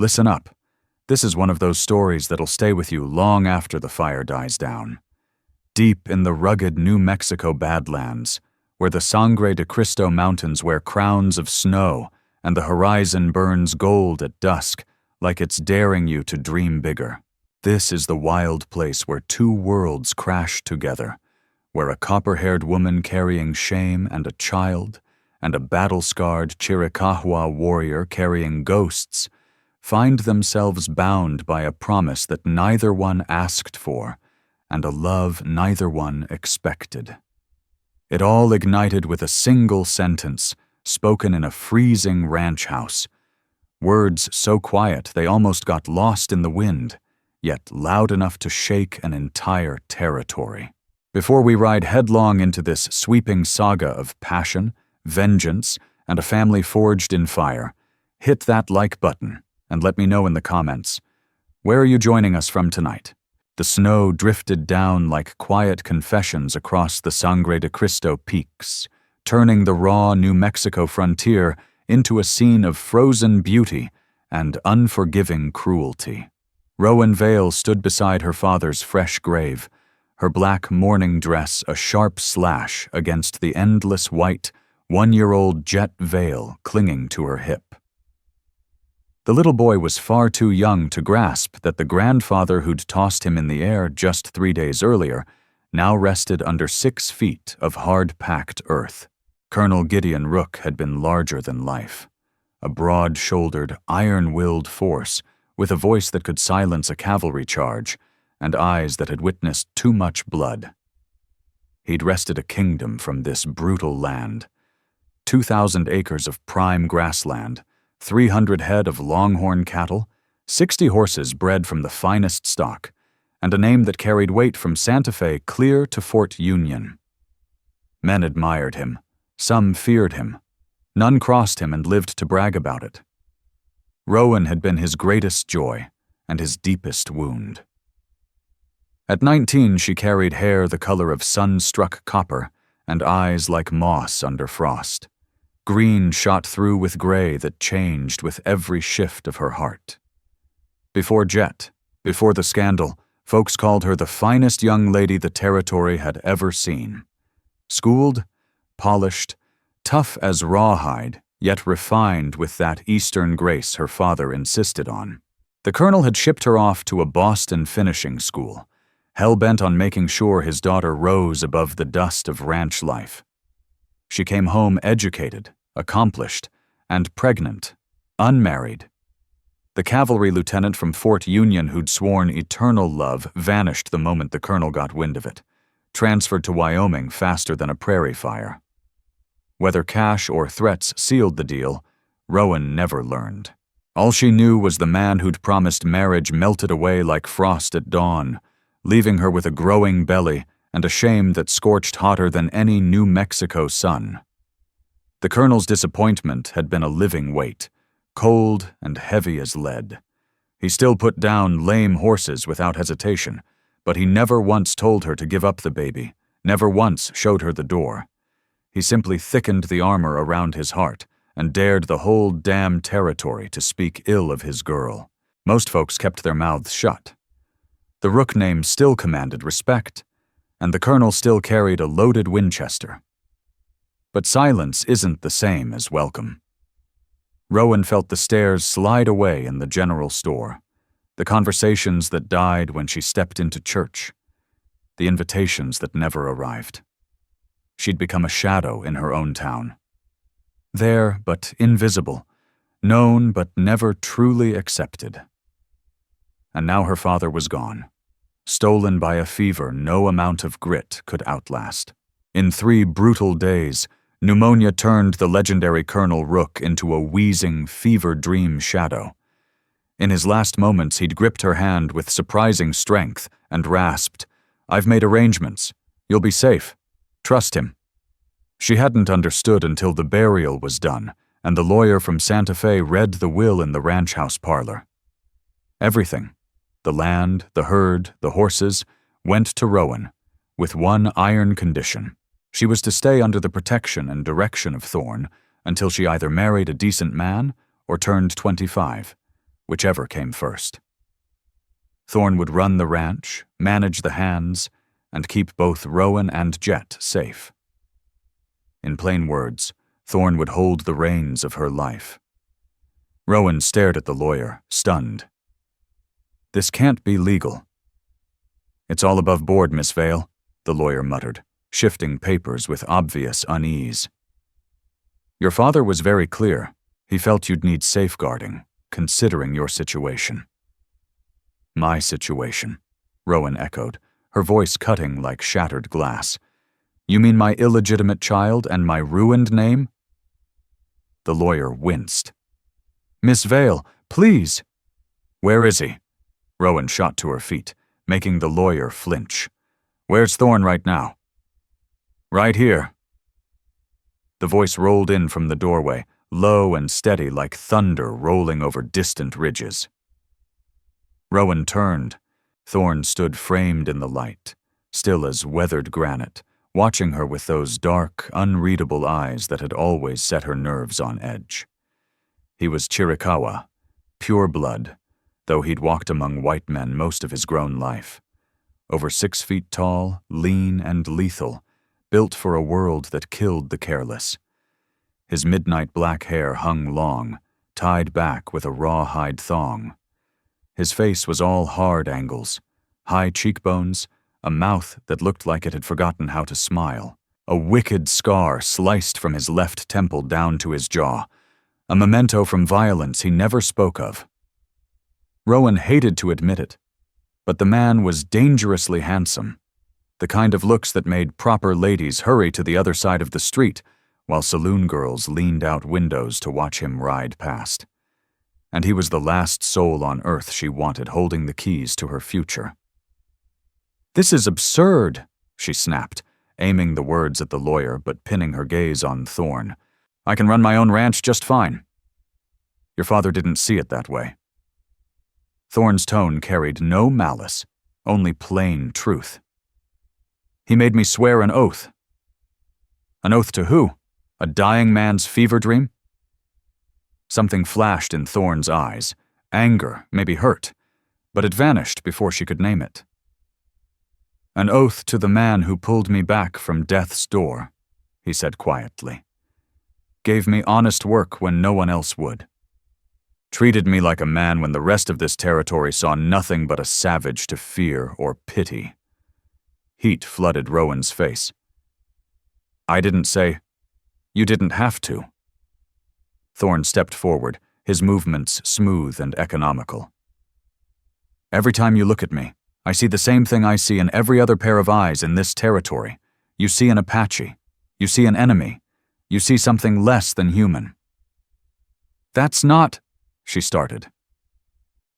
Listen up. This is one of those stories that'll stay with you long after the fire dies down. Deep in the rugged New Mexico Badlands, where the Sangre de Cristo Mountains wear crowns of snow and the horizon burns gold at dusk, like it's daring you to dream bigger. This is the wild place where two worlds crash together, where a copper-haired woman carrying shame and a child, and a battle-scarred Chiricahua warrior carrying ghosts, find themselves bound by a promise that neither one asked for, and a love neither one expected. It all ignited with a single sentence, spoken in a freezing ranch house. Words so quiet they almost got lost in the wind, yet loud enough to shake an entire territory. Before we ride headlong into this sweeping saga of passion, vengeance, and a family forged in fire, hit that like button and let me know in the comments. Where are you joining us from tonight? The snow drifted down like quiet confessions across the Sangre de Cristo peaks, turning the raw New Mexico frontier into a scene of frozen beauty and unforgiving cruelty. Rowan Vale stood beside her father's fresh grave, her black mourning dress a sharp slash against the endless white, one-year-old jet veil clinging to her hip. The little boy was far too young to grasp that the grandfather who'd tossed him in the air just 3 days earlier now rested under 6 feet of hard-packed earth. Colonel Gideon Rook had been larger than life, a broad-shouldered, iron-willed force with a voice that could silence a cavalry charge and eyes that had witnessed too much blood. He'd wrested a kingdom from this brutal land, 2,000 acres of prime grassland, 300 head of longhorn cattle, 60 horses bred from the finest stock, and a name that carried weight from Santa Fe clear to Fort Union. Men admired him. Some feared him. None crossed him and lived to brag about it. Rowan had been his greatest joy and his deepest wound. At 19, she carried hair the color of sun-struck copper and eyes like moss under frost. Green shot through with gray that changed with every shift of her heart. Before Jet, before the scandal, folks called her the finest young lady the territory had ever seen. Schooled, polished, tough as rawhide, yet refined with that Eastern grace her father insisted on. The colonel had shipped her off to a Boston finishing school, hell-bent on making sure his daughter rose above the dust of ranch life. She came home educated, accomplished, and pregnant, unmarried. The cavalry lieutenant from Fort Union who'd sworn eternal love vanished the moment the colonel got wind of it, transferred to Wyoming faster than a prairie fire. Whether cash or threats sealed the deal, Rowan never learned. All she knew was the man who'd promised marriage melted away like frost at dawn, leaving her with a growing belly and a shame that scorched hotter than any New Mexico sun. The colonel's disappointment had been a living weight, cold and heavy as lead. He still put down lame horses without hesitation, but he never once told her to give up the baby, never once showed her the door. He simply thickened the armor around his heart and dared the whole damn territory to speak ill of his girl. Most folks kept their mouths shut. The Rook name still commanded respect, and the colonel still carried a loaded Winchester. But silence isn't the same as welcome. Rowan felt the stares slide away in the general store, the conversations that died when she stepped into church, the invitations that never arrived. She'd become a shadow in her own town. There, but invisible, known but never truly accepted. And now her father was gone, stolen by a fever no amount of grit could outlast. In 3 brutal days, pneumonia turned the legendary Colonel Rook into a wheezing, fever-dream shadow. In his last moments, he'd gripped her hand with surprising strength and rasped, "I've made arrangements. You'll be safe. Trust him." She hadn't understood until the burial was done, and the lawyer from Santa Fe read the will in the ranch house parlor. Everything, the land, the herd, the horses, went to Rowan, with one iron condition. She was to stay under the protection and direction of Thorne until she either married a decent man or turned 25, whichever came first. Thorn would run the ranch, manage the hands, and keep both Rowan and Jet safe. In plain words, Thorn would hold the reins of her life. Rowan stared at the lawyer, stunned. "This can't be legal." "It's all above board, Miss Vale," the lawyer muttered, shifting papers with obvious unease. "Your father was very clear. He felt you'd need safeguarding, considering your situation." "My situation," Rowan echoed, her voice cutting like shattered glass. "You mean my illegitimate child and my ruined name?" The lawyer winced. "Miss Vale, please!" "Where is he?" Rowan shot to her feet, making the lawyer flinch. "Where's Thorn right now?" "Right here." The voice rolled in from the doorway, low and steady like thunder rolling over distant ridges. Rowan turned. Thorn stood framed in the light, still as weathered granite, watching her with those dark, unreadable eyes that had always set her nerves on edge. He was Chiricahua, pure blood, though he'd walked among white men most of his grown life. Over 6 feet tall, lean and lethal, built for a world that killed the careless. His midnight black hair hung long, tied back with a rawhide thong. His face was all hard angles, high cheekbones, a mouth that looked like it had forgotten how to smile, a wicked scar sliced from his left temple down to his jaw, a memento from violence he never spoke of. Rowan hated to admit it, but the man was dangerously handsome, the kind of looks that made proper ladies hurry to the other side of the street while saloon girls leaned out windows to watch him ride past. And he was the last soul on earth she wanted holding the keys to her future. "This is absurd," she snapped, aiming the words at the lawyer but pinning her gaze on Thorn. "I can run my own ranch just fine." "Your father didn't see it that way." Thorn's tone carried no malice, only plain truth. "He made me swear an oath." "An oath to who? A dying man's fever dream?" Something flashed in Thorn's eyes, anger, maybe hurt, but it vanished before she could name it. "An oath to the man who pulled me back from death's door," he said quietly. "Gave me honest work when no one else would. Treated me like a man when the rest of this territory saw nothing but a savage to fear or pity." Heat flooded Rowan's face. "I didn't say, you didn't have to." Thorn stepped forward, his movements smooth and economical. "Every time you look at me, I see the same thing I see in every other pair of eyes in this territory. You see an Apache. You see an enemy. You see something less than human." "That's not," she started.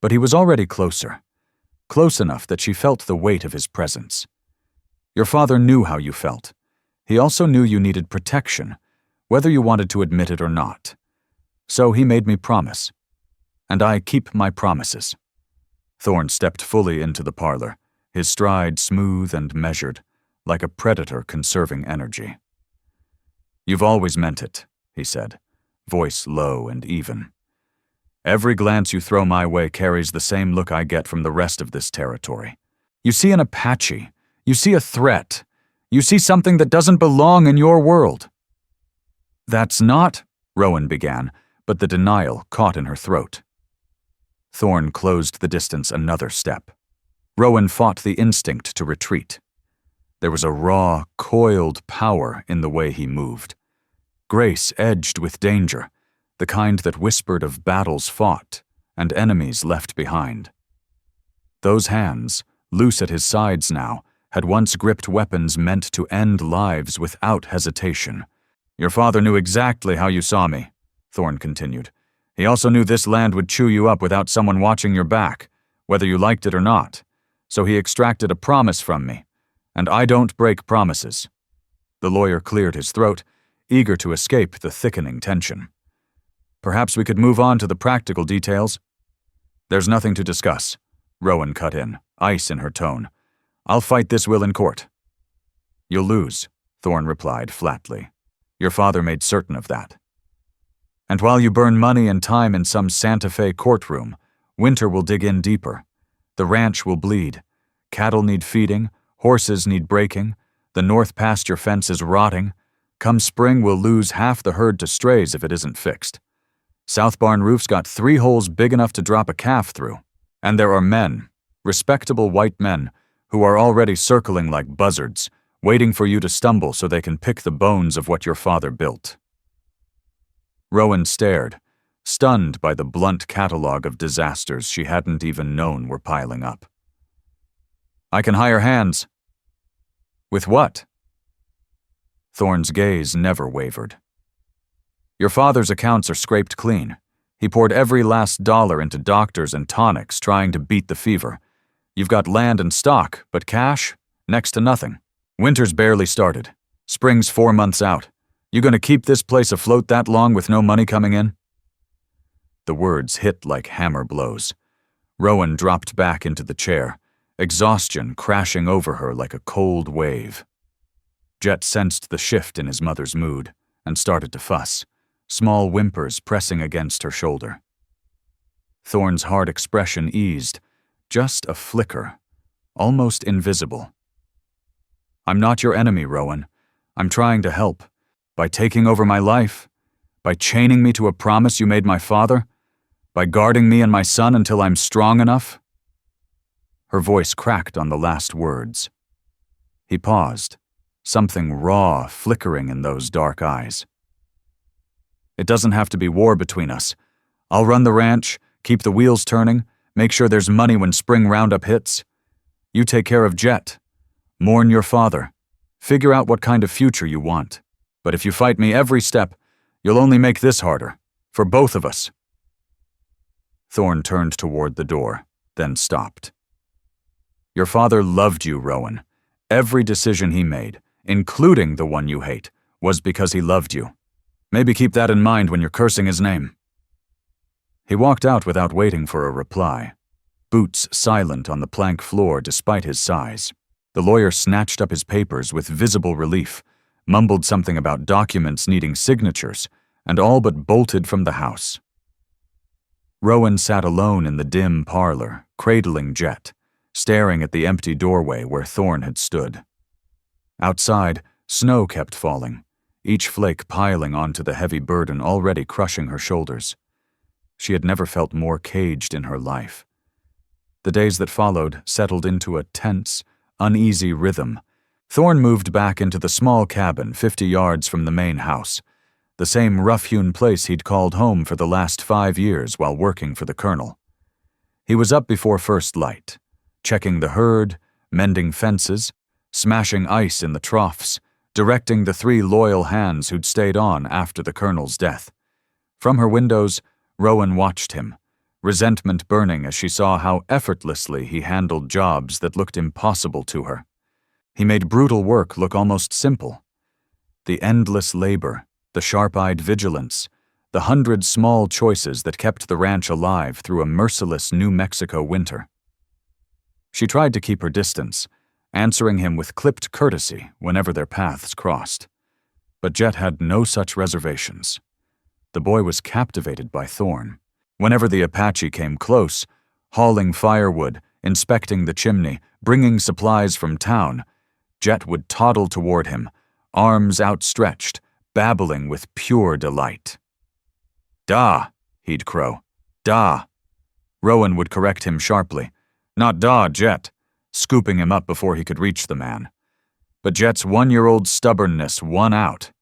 But he was already closer, close enough that she felt the weight of his presence. "Your father knew how you felt. He also knew you needed protection, whether you wanted to admit it or not. So he made me promise. And I keep my promises." Thorn stepped fully into the parlor, his stride smooth and measured, like a predator conserving energy. "You've always meant it," he said, voice low and even. "Every glance you throw my way carries the same look I get from the rest of this territory. You see an Apache. You see a threat. You see something that doesn't belong in your world." "That's not," Rowan began, but the denial caught in her throat. Thorn closed the distance another step. Rowan fought the instinct to retreat. There was a raw, coiled power in the way he moved. Grace edged with danger, the kind that whispered of battles fought and enemies left behind. Those hands, loose at his sides now, had once gripped weapons meant to end lives without hesitation. "Your father knew exactly how you saw me," Thorn continued. "He also knew this land would chew you up without someone watching your back, whether you liked it or not. So he extracted a promise from me, and I don't break promises." The lawyer cleared his throat, eager to escape the thickening tension. "Perhaps we could move on to the practical details." "There's nothing to discuss," Rowan cut in, ice in her tone. "I'll fight this will in court." "You'll lose," Thorn replied flatly. "Your father made certain of that. And while you burn money and time in some Santa Fe courtroom, Winter will dig in deeper. The ranch will bleed. Cattle need feeding. Horses need breaking. The north pasture fence is rotting. Come spring, we'll lose half the herd to strays if it isn't fixed. South barn roof's got 3 holes big enough to drop a calf through. And there are men, respectable white men, who are already circling like buzzards, waiting for you to stumble so they can pick the bones of what your father built. Rowan stared, stunned by the blunt catalogue of disasters she hadn't even known were piling up. I can hire hands. With what? Thorne's gaze never wavered. Your father's accounts are scraped clean. He poured every last dollar into doctors and tonics trying to beat the fever. You've got land and stock, but cash? Next to nothing. Winter's barely started. Spring's 4 months out. You gonna keep this place afloat that long with no money coming in? The words hit like hammer blows. Rowan dropped back into the chair, exhaustion crashing over her like a cold wave. Jet sensed the shift in his mother's mood and started to fuss, small whimpers pressing against her shoulder. Thorne's hard expression eased, just a flicker, almost invisible. I'm not your enemy, Rowan. I'm trying to help. By taking over my life, by chaining me to a promise you made my father, by guarding me and my son until I'm strong enough. Her voice cracked on the last words. He paused, something raw flickering in those dark eyes. It doesn't have to be war between us. I'll run the ranch, keep the wheels turning, make sure there's money when spring roundup hits. You take care of Jet. Mourn your father. Figure out what kind of future you want. But if you fight me every step, you'll only make this harder. For both of us. Thorne turned toward the door, then stopped. Your father loved you, Rowan. Every decision he made, including the one you hate, was because he loved you. Maybe keep that in mind when you're cursing his name. He walked out without waiting for a reply, boots silent on the plank floor despite his size. The lawyer snatched up his papers with visible relief, mumbled something about documents needing signatures, and all but bolted from the house. Rowan sat alone in the dim parlor, cradling Jet, staring at the empty doorway where Thorne had stood. Outside, snow kept falling, each flake piling onto the heavy burden already crushing her shoulders. She had never felt more caged in her life. The days that followed settled into a tense, uneasy rhythm. Thorne moved back into the small cabin 50 yards from the main house, the same rough-hewn place he'd called home for the last 5 years while working for the colonel. He was up before first light, checking the herd, mending fences, smashing ice in the troughs, directing the 3 loyal hands who'd stayed on after the colonel's death. From her windows, Rowan watched him, resentment burning as she saw how effortlessly he handled jobs that looked impossible to her. He made brutal work look almost simple. The endless labor, the sharp-eyed vigilance, the 100 small choices that kept the ranch alive through a merciless New Mexico winter. She tried to keep her distance, answering him with clipped courtesy whenever their paths crossed. But Jet had no such reservations. The boy was captivated by Thorne. Whenever the Apache came close, hauling firewood, inspecting the chimney, bringing supplies from town, Jet would toddle toward him, arms outstretched, babbling with pure delight. "Da," he'd crow. "Da." Rowan would correct him sharply. "Not da, Jet," scooping him up before he could reach the man. But Jet's 1-year-old stubbornness won out.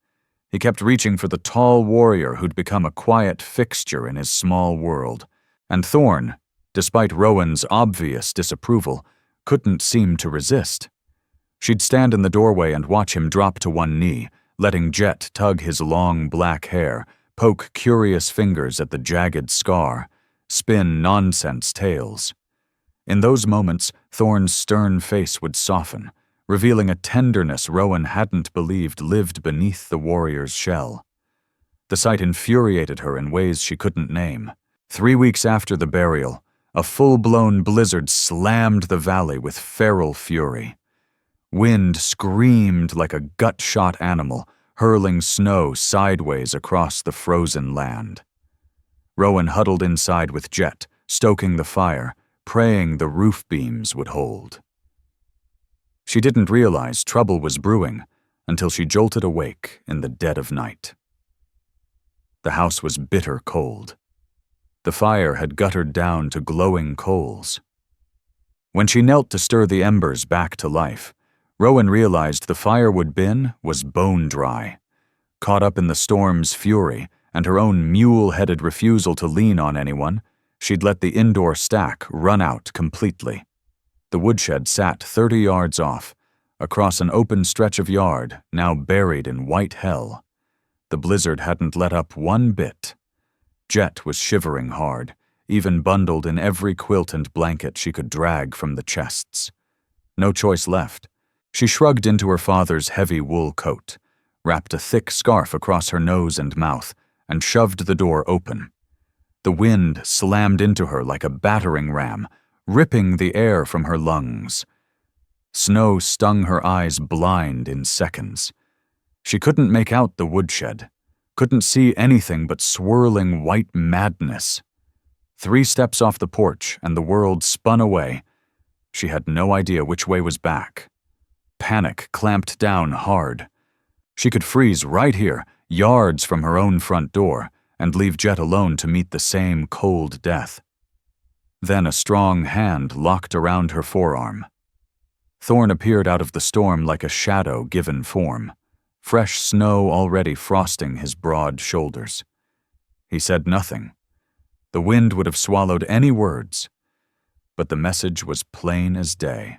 He kept reaching for the tall warrior who'd become a quiet fixture in his small world, and Thorne, despite Rowan's obvious disapproval, couldn't seem to resist. She'd stand in the doorway and watch him drop to one knee, letting Jet tug his long black hair, poke curious fingers at the jagged scar, spin nonsense tales. In those moments, Thorne's stern face would soften, revealing a tenderness Rowan hadn't believed lived beneath the warrior's shell. The sight infuriated her in ways she couldn't name. 3 weeks after the burial, a full-blown blizzard slammed the valley with feral fury. Wind screamed like a gut-shot animal, hurling snow sideways across the frozen land. Rowan huddled inside with Jet, stoking the fire, praying the roof beams would hold. She didn't realize trouble was brewing until she jolted awake in the dead of night. The house was bitter cold. The fire had guttered down to glowing coals. When she knelt to stir the embers back to life, Rowan realized the firewood bin was bone dry. Caught up in the storm's fury and her own mule-headed refusal to lean on anyone, she'd let the indoor stack run out completely. The woodshed sat 30 yards off, across an open stretch of yard now buried in white hell. The blizzard hadn't let up one bit. Jet was shivering hard, even bundled in every quilt and blanket she could drag from the chests. No choice left. She shrugged into her father's heavy wool coat, wrapped a thick scarf across her nose and mouth, and shoved the door open. The wind slammed into her like a battering ram, ripping the air from her lungs. Snow stung her eyes blind in seconds. She couldn't make out the woodshed, couldn't see anything but swirling white madness. 3 steps off the porch and the world spun away. She had no idea which way was back. Panic clamped down hard. She could freeze right here, yards from her own front door, and leave Jet alone to meet the same cold death. Then a strong hand locked around her forearm. Thorn appeared out of the storm like a shadow given form, fresh snow already frosting his broad shoulders. He said nothing. The wind would have swallowed any words, but the message was plain as day.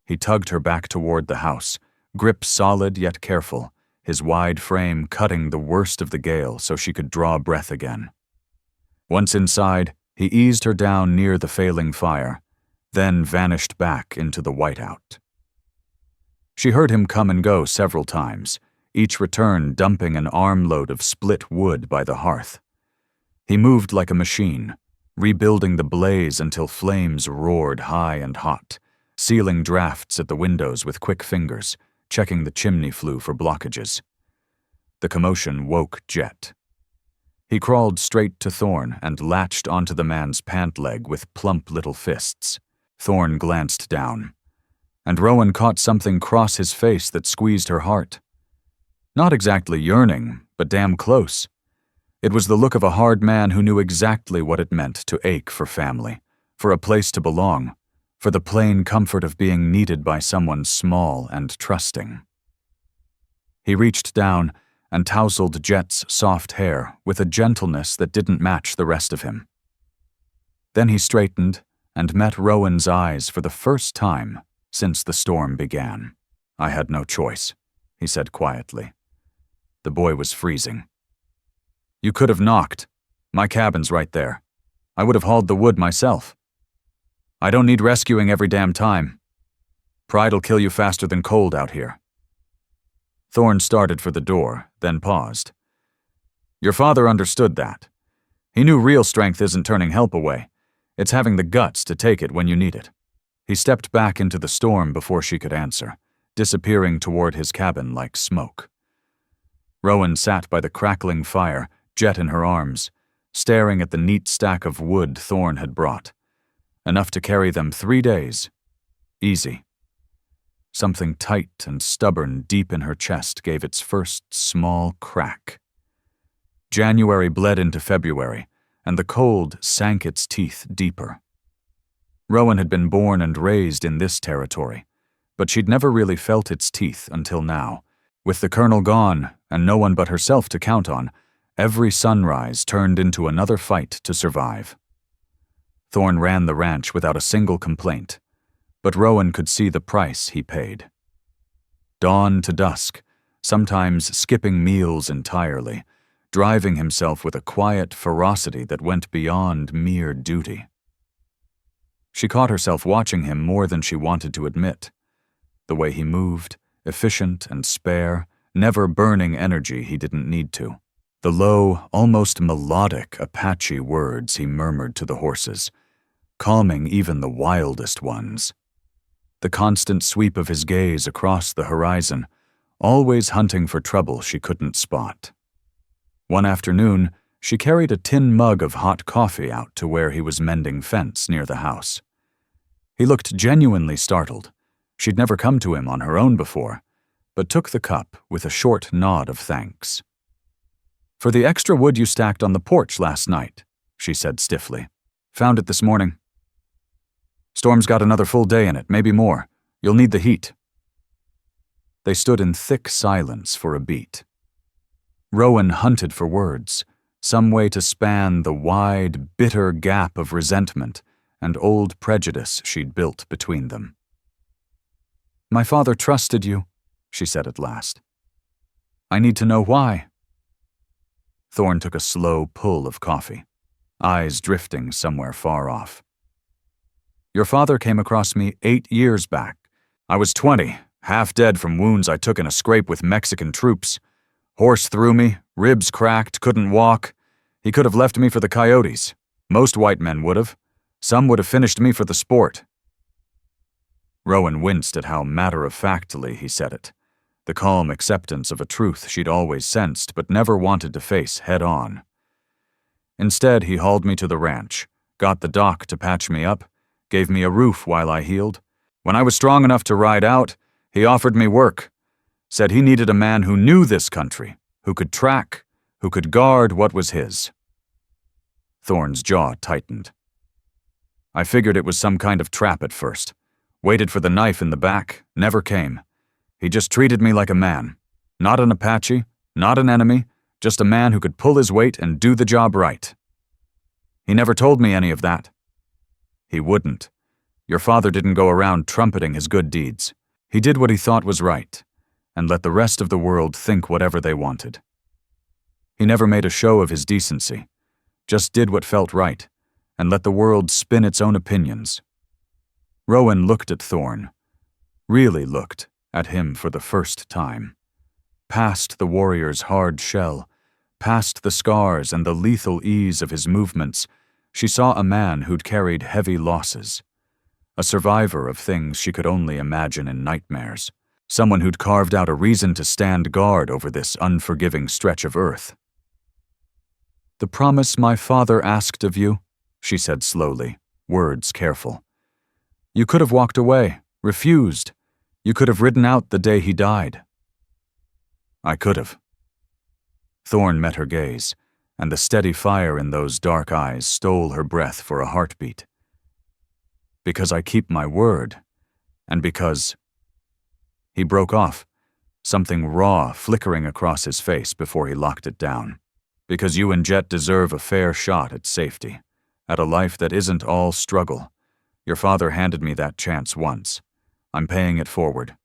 He tugged her back toward the house, grip solid yet careful, his wide frame cutting the worst of the gale so she could draw breath again. Once inside, he eased her down near the failing fire, then vanished back into the whiteout. She heard him come and go several times, each return dumping an armload of split wood by the hearth. He moved like a machine, rebuilding the blaze until flames roared high and hot, sealing drafts at the windows with quick fingers, checking the chimney flue for blockages. The commotion woke Jet. He crawled straight to Thorn and latched onto the man's pant leg with plump little fists. Thorn glanced down, and Rowan caught something cross his face that squeezed her heart. Not exactly yearning, but damn close. It was the look of a hard man who knew exactly what it meant to ache for family, for a place to belong, for the plain comfort of being needed by someone small and trusting. He reached down and tousled Jet's soft hair with a gentleness that didn't match the rest of him. Then he straightened and met Rowan's eyes for the first time since the storm began. "I had no choice," he said quietly. The boy was freezing. "You could have knocked. My cabin's right there. I would have hauled the wood myself. I don't need rescuing every damn time. Pride'll kill you faster than cold out here." Thorn started for the door, then paused. "Your father understood that. He knew real strength isn't turning help away. It's having the guts to take it when you need it." He stepped back into the storm before she could answer, disappearing toward his cabin like smoke. Rowan sat by the crackling fire, Jet in her arms, staring at the neat stack of wood Thorn had brought. Enough to carry them 3 days. Easy. Something tight and stubborn deep in her chest gave its first small crack. January bled into February, and the cold sank its teeth deeper. Rowan had been born and raised in this territory, but she'd never really felt its teeth until now. With the colonel gone and no one but herself to count on, every sunrise turned into another fight to survive. Thorn ran the ranch without a single complaint, but Rowan could see the price he paid. Dawn to dusk, sometimes skipping meals entirely, driving himself with a quiet ferocity that went beyond mere duty. She caught herself watching him more than she wanted to admit. The way he moved, efficient and spare, never burning energy he didn't need to. The low, almost melodic Apache words he murmured to the horses, calming even the wildest ones. The constant sweep of his gaze across the horizon, always hunting for trouble she couldn't spot. One afternoon, She carried a tin mug of hot coffee out to where he was mending fence near the house. He looked genuinely startled. She'd never come to him on her own before, but took the cup with a short nod of thanks. "For the extra wood you stacked on the porch last night," she said stiffly. "Found it this morning. Storm's got another full day in it, maybe more. You'll need the heat." They stood in thick silence for a beat. Rowan hunted for words, some way to span the wide, bitter gap of resentment and old prejudice she'd built between them. "My father trusted you," she said at last. "I need to know why." Thorn took a slow pull of coffee, eyes drifting somewhere far off. "Your father came across me 8 years back. I was 20, half dead from wounds I took in a scrape with Mexican troops. Horse threw me, ribs cracked, couldn't walk. He could have left me for the coyotes. Most white men would have. Some would have finished me for the sport." Rowan winced at how matter-of-factly he said it, the calm acceptance of a truth she'd always sensed but never wanted to face head-on. Instead, he hauled me to the ranch, got the doc to patch me up, gave me a roof while I healed. When I was strong enough to ride out, he offered me work. Said he needed a man who knew this country, who could track, who could guard what was his. Thorn's jaw tightened. I figured it was some kind of trap at first. Waited for the knife in the back, never came. He just treated me like a man. Not an Apache, not an enemy, just a man who could pull his weight and do the job right. He never told me any of that. He wouldn't. Your father didn't go around trumpeting his good deeds. He did what he thought was right, and let the rest of the world think whatever they wanted. He never made a show of his decency, just did what felt right, and let the world spin its own opinions. Rowan looked at Thorn, really looked at him for the first time. Past the warrior's hard shell, past the scars and the lethal ease of his movements, she saw a man who'd carried heavy losses, a survivor of things she could only imagine in nightmares, someone who'd carved out a reason to stand guard over this unforgiving stretch of earth. "The promise my father asked of you," she said slowly, words careful. "You could have walked away, refused. You could have ridden out the day he died." "I could have." Thorn met her gaze, and the steady fire in those dark eyes stole her breath for a heartbeat. "Because I keep my word, and because—" He broke off, something raw flickering across his face before he locked it down. "Because you and Jet deserve a fair shot at safety, at a life that isn't all struggle. Your father handed me that chance once. I'm paying it forward."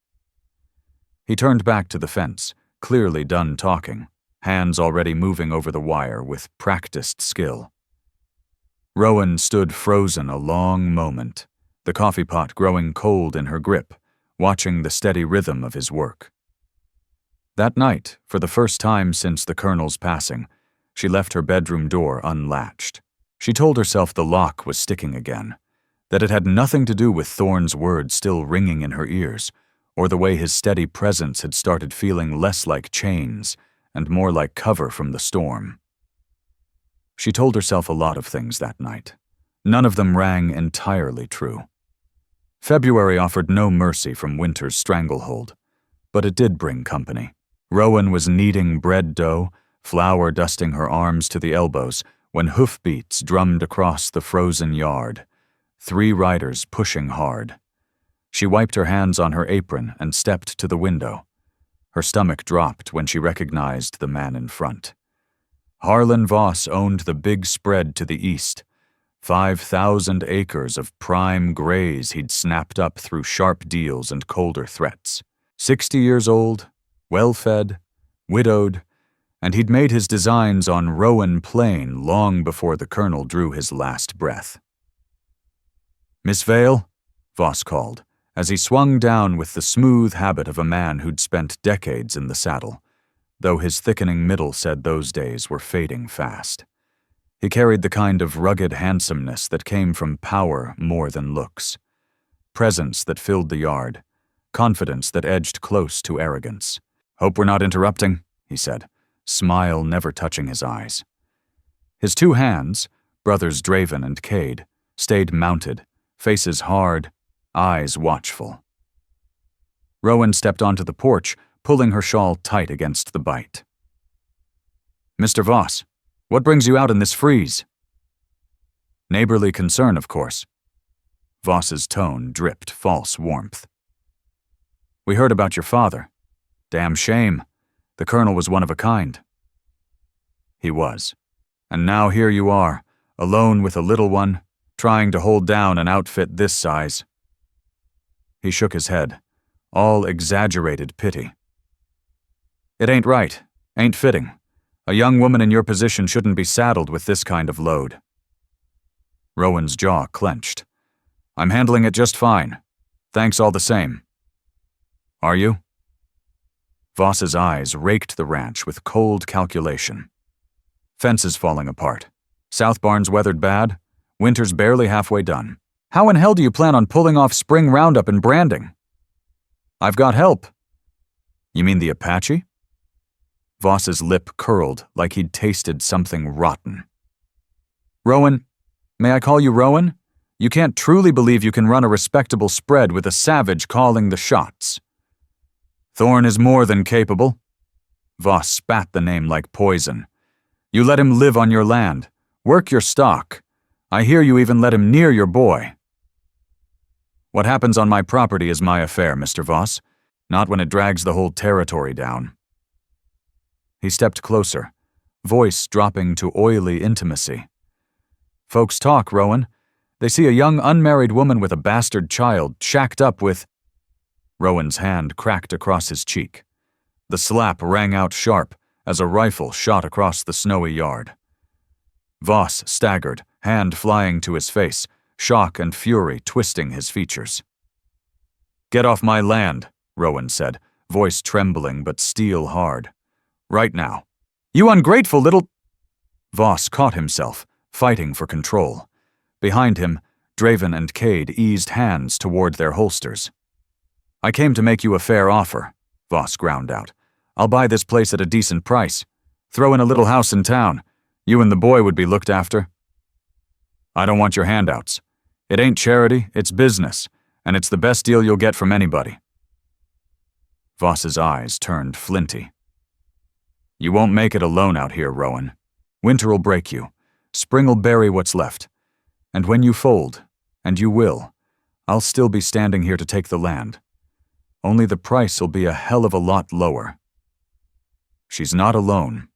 He turned back to the fence, clearly done talking, hands already moving over the wire with practiced skill. Rowan stood frozen a long moment, the coffee pot growing cold in her grip, watching the steady rhythm of his work. That night, for the first time since the colonel's passing, she left her bedroom door unlatched. She told herself the lock was sticking again, that it had nothing to do with Thorn's words still ringing in her ears, or the way his steady presence had started feeling less like chains and more like cover from the storm. She told herself a lot of things that night. None of them rang entirely true. February offered no mercy from winter's stranglehold, but it did bring company. Rowan was kneading bread dough, flour dusting her arms to the elbows, when hoofbeats drummed across the frozen yard, 3 riders pushing hard. She wiped her hands on her apron and stepped to the window. Her stomach dropped when she recognized the man in front. Harlan Voss owned the big spread to the east, 5,000 acres of prime graze he'd snapped up through sharp deals and colder threats. 60 years old, well-fed, widowed, and he'd made his designs on Rowan Plain long before the colonel drew his last breath. "Miss Vale?" Voss called, as he swung down with the smooth habit of a man who'd spent decades in the saddle, though his thickening middle said those days were fading fast. He carried the kind of rugged handsomeness that came from power more than looks, presence that filled the yard, confidence that edged close to arrogance. "Hope we're not interrupting," he said, smile never touching his eyes. His two hands, brothers Draven and Cade, stayed mounted, faces hard, eyes watchful. Rowan stepped onto the porch, pulling her shawl tight against the bite. "Mr. Voss, what brings you out in this freeze?" "Neighborly concern, of course." Voss's tone dripped false warmth. "We heard about your father. Damn shame. The colonel was one of a kind." He was. And now here you are, alone with a little one, trying to hold down an outfit this size. He shook his head, all exaggerated pity. "It ain't right, ain't fitting. A young woman in your position shouldn't be saddled with this kind of load." Rowan's jaw clenched. "I'm handling it just fine. Thanks all the same." "Are you?" Voss's eyes raked the ranch with cold calculation. Fences falling apart. South Barns weathered bad. Winter's barely halfway done. How in hell do you plan on pulling off spring roundup and branding? "I've got help." "You mean the Apache?" Voss's lip curled like he'd tasted something rotten. "Rowan, may I call you Rowan? You can't truly believe you can run a respectable spread with a savage calling the shots." "Thorn is more than capable." Voss spat the name like poison. "You let him live on your land. Work your stock. I hear you even let him near your boy." "What happens on my property is my affair, Mr. Voss, not when it drags the whole territory down." He stepped closer, voice dropping to oily intimacy. "Folks talk, Rowan. They see a young unmarried woman with a bastard child shacked up with—" Rowan's hand cracked across his cheek. The slap rang out sharp as a rifle shot across the snowy yard. Voss staggered, hand flying to his face, shock and fury twisting his features. "Get off my land," Rowan said, voice trembling but steel hard. "Right now." "You ungrateful little—" Voss caught himself, fighting for control. Behind him, Draven and Cade eased hands toward their holsters. "I came to make you a fair offer," Voss ground out. "I'll buy this place at a decent price. Throw in a little house in town. You and the boy would be looked after." "I don't want your handouts. It ain't charity, it's business, and it's the best deal you'll get from anybody." Voss's eyes turned flinty. "You won't make it alone out here, Rowan. Winter'll break you. Spring'll bury what's left. And when you fold, and you will, I'll still be standing here to take the land. Only the price'll be a hell of a lot lower." "She's not alone."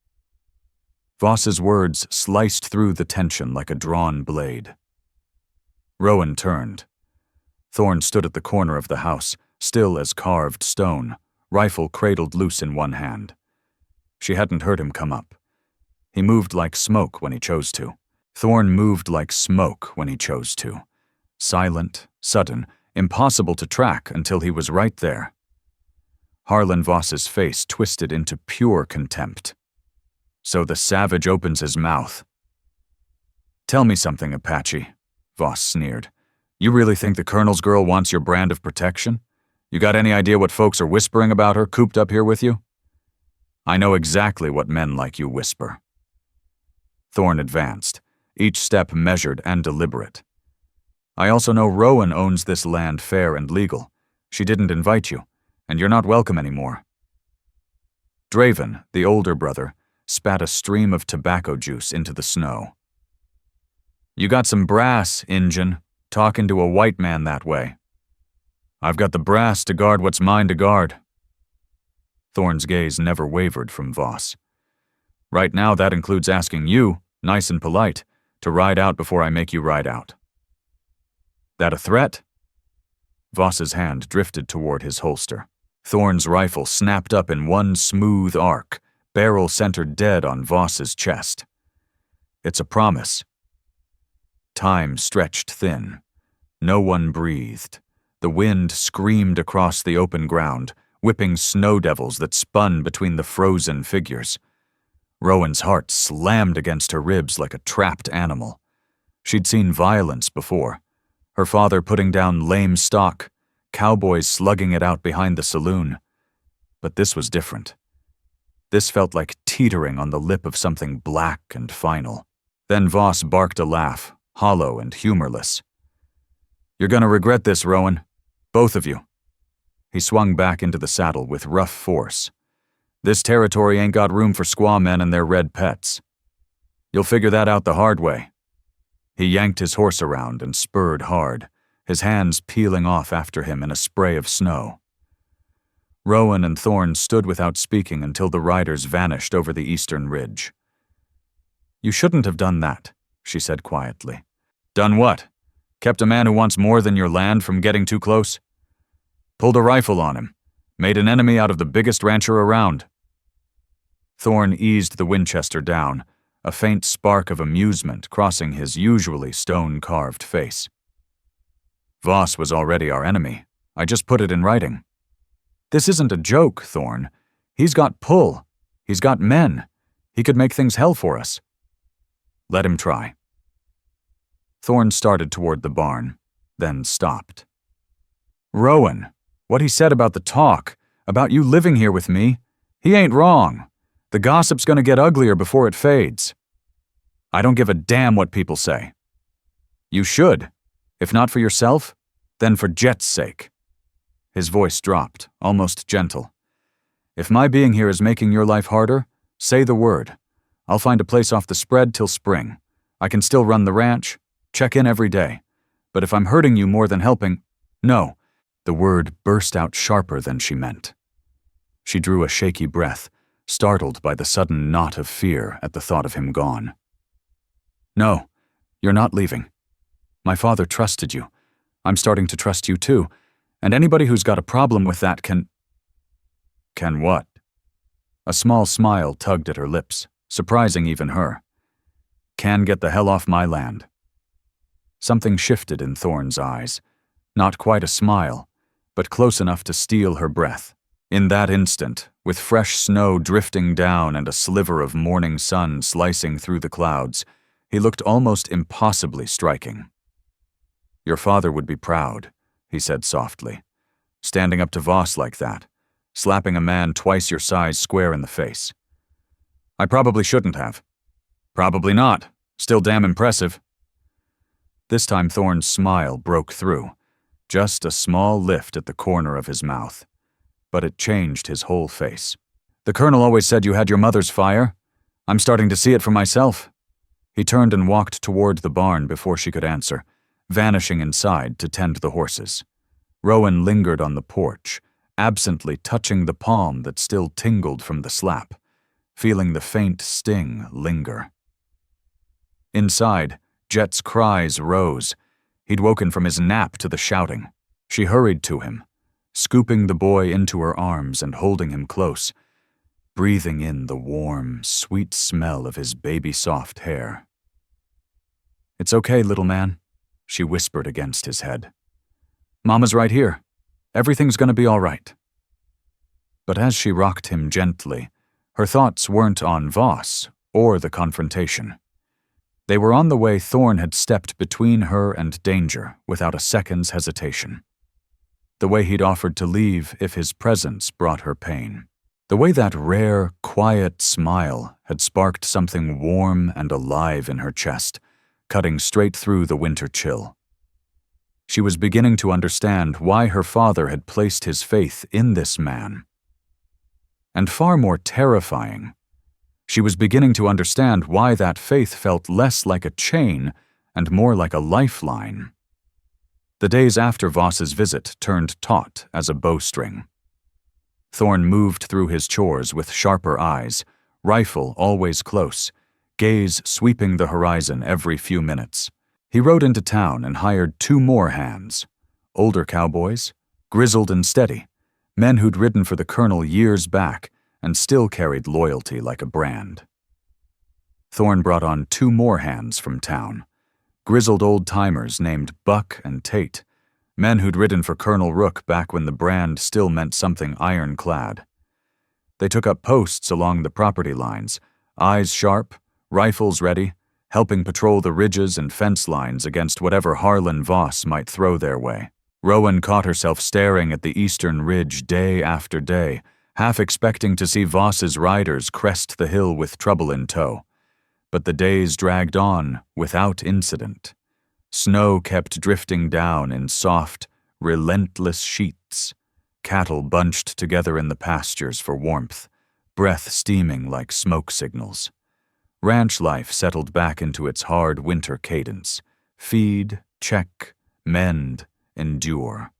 Voss's words sliced through the tension like a drawn blade. Rowan turned. Thorn stood at the corner of the house, still as carved stone, rifle cradled loose in one hand. She hadn't heard him come up. He moved like smoke when he chose to. Thorn moved like smoke when he chose to. Silent, sudden, impossible to track until he was right there. Harlan Voss's face twisted into pure contempt. So the savage opens his mouth. "Tell me something, Apache," Voss sneered. "You really think the colonel's girl wants your brand of protection? You got any idea what folks are whispering about her cooped up here with you?" "I know exactly what men like you whisper." Thorn advanced, each step measured and deliberate. "I also know Rowan owns this land fair and legal. She didn't invite you, and you're not welcome anymore." Draven, the older brother, spat a stream of tobacco juice into the snow. "You got some brass, Injun, talking to a white man that way." "I've got the brass to guard what's mine to guard." Thorn's gaze never wavered from Voss. "Right now that includes asking you, nice and polite, to ride out before I make you ride out." "That a threat?" Voss's hand drifted toward his holster. Thorn's rifle snapped up in one smooth arc, barrel centered dead on Voss's chest. "It's a promise." Time stretched thin. No one breathed. The wind screamed across the open ground, whipping snow devils that spun between the frozen figures. Rowan's heart slammed against her ribs like a trapped animal. She'd seen violence before. Her father putting down lame stock, cowboys slugging it out behind the saloon. But this was different. This felt like teetering on the lip of something black and final. Then Voss barked a laugh, hollow and humorless. "You're gonna regret this, Rowan. Both of you." He swung back into the saddle with rough force. "This territory ain't got room for squaw men and their red pets. You'll figure that out the hard way." He yanked his horse around and spurred hard, his hands peeling off after him in a spray of snow. Rowan and Thorn stood without speaking until the riders vanished over the eastern ridge. "You shouldn't have done that," she said quietly. "Done what? Kept a man who wants more than your land from getting too close? Pulled a rifle on him, made an enemy out of the biggest rancher around." Thorn eased the Winchester down, a faint spark of amusement crossing his usually stone-carved face. "Voss was already our enemy. I just put it in writing." "This isn't a joke, Thorn. He's got pull. He's got men. He could make things hell for us." "Let him try." Thorn started toward the barn, then stopped. "Rowan, what he said about the talk, about you living here with me, he ain't wrong. The gossip's gonna get uglier before it fades. I don't give a damn what people say." "You should. If not for yourself, then for Jet's sake." His voice dropped, almost gentle. "If my being here is making your life harder, say the word. I'll find a place off the spread till spring. I can still run the ranch, check in every day. But if I'm hurting you more than helping—" "No." The word burst out sharper than she meant. She drew a shaky breath, startled by the sudden knot of fear at the thought of him gone. "No, you're not leaving. My father trusted you. I'm starting to trust you too, and anybody who's got a problem with that can—" "Can what?" A small smile tugged at her lips, surprising even her. "Can get the hell off my land." Something shifted in Thorn's eyes. Not quite a smile, but close enough to steal her breath. In that instant, with fresh snow drifting down and a sliver of morning sun slicing through the clouds, he looked almost impossibly striking. "Your father would be proud," he said softly. "Standing up to Voss like that, slapping a man twice your size square in the face." "I probably shouldn't have." "Probably not. Still damn impressive." This time Thorn's smile broke through, just a small lift at the corner of his mouth. But it changed his whole face. "The colonel always said you had your mother's fire. I'm starting to see it for myself." He turned and walked toward the barn before she could answer, vanishing inside to tend the horses. Rowan lingered on the porch, absently touching the palm that still tingled from the slap, feeling the faint sting linger. Inside, Jet's cries rose. He'd woken from his nap to the shouting. She hurried to him, scooping the boy into her arms and holding him close, breathing in the warm, sweet smell of his baby-soft hair. "It's okay, little man," she whispered against his head. "Mama's right here. Everything's gonna be all right." But as she rocked him gently, her thoughts weren't on Voss or the confrontation. They were on the way Thorn had stepped between her and danger without a second's hesitation. The way he'd offered to leave if his presence brought her pain. The way that rare, quiet smile had sparked something warm and alive in her chest, cutting straight through the winter chill. She was beginning to understand why her father had placed his faith in this man. And far more terrifying, she was beginning to understand why that faith felt less like a chain and more like a lifeline. The days after Voss's visit turned taut as a bowstring. Thorn moved through his chores with sharper eyes, rifle always close, gaze sweeping the horizon every few minutes. He rode into town and hired 2 more hands, older cowboys, grizzled and steady, men who'd ridden for the colonel years back and still carried loyalty like a brand. Thorn brought on 2 more hands from town, grizzled old-timers named Buck and Tate, men who'd ridden for Colonel Rook back when the brand still meant something ironclad. They took up posts along the property lines, eyes sharp, rifles ready, helping patrol the ridges and fence lines against whatever Harlan Voss might throw their way. Rowan caught herself staring at the eastern ridge day after day, half expecting to see Voss's riders crest the hill with trouble in tow. But the days dragged on without incident. Snow kept drifting down in soft, relentless sheets. Cattle bunched together in the pastures for warmth, breath steaming like smoke signals. Ranch life settled back into its hard winter cadence. Feed, check, mend, endure.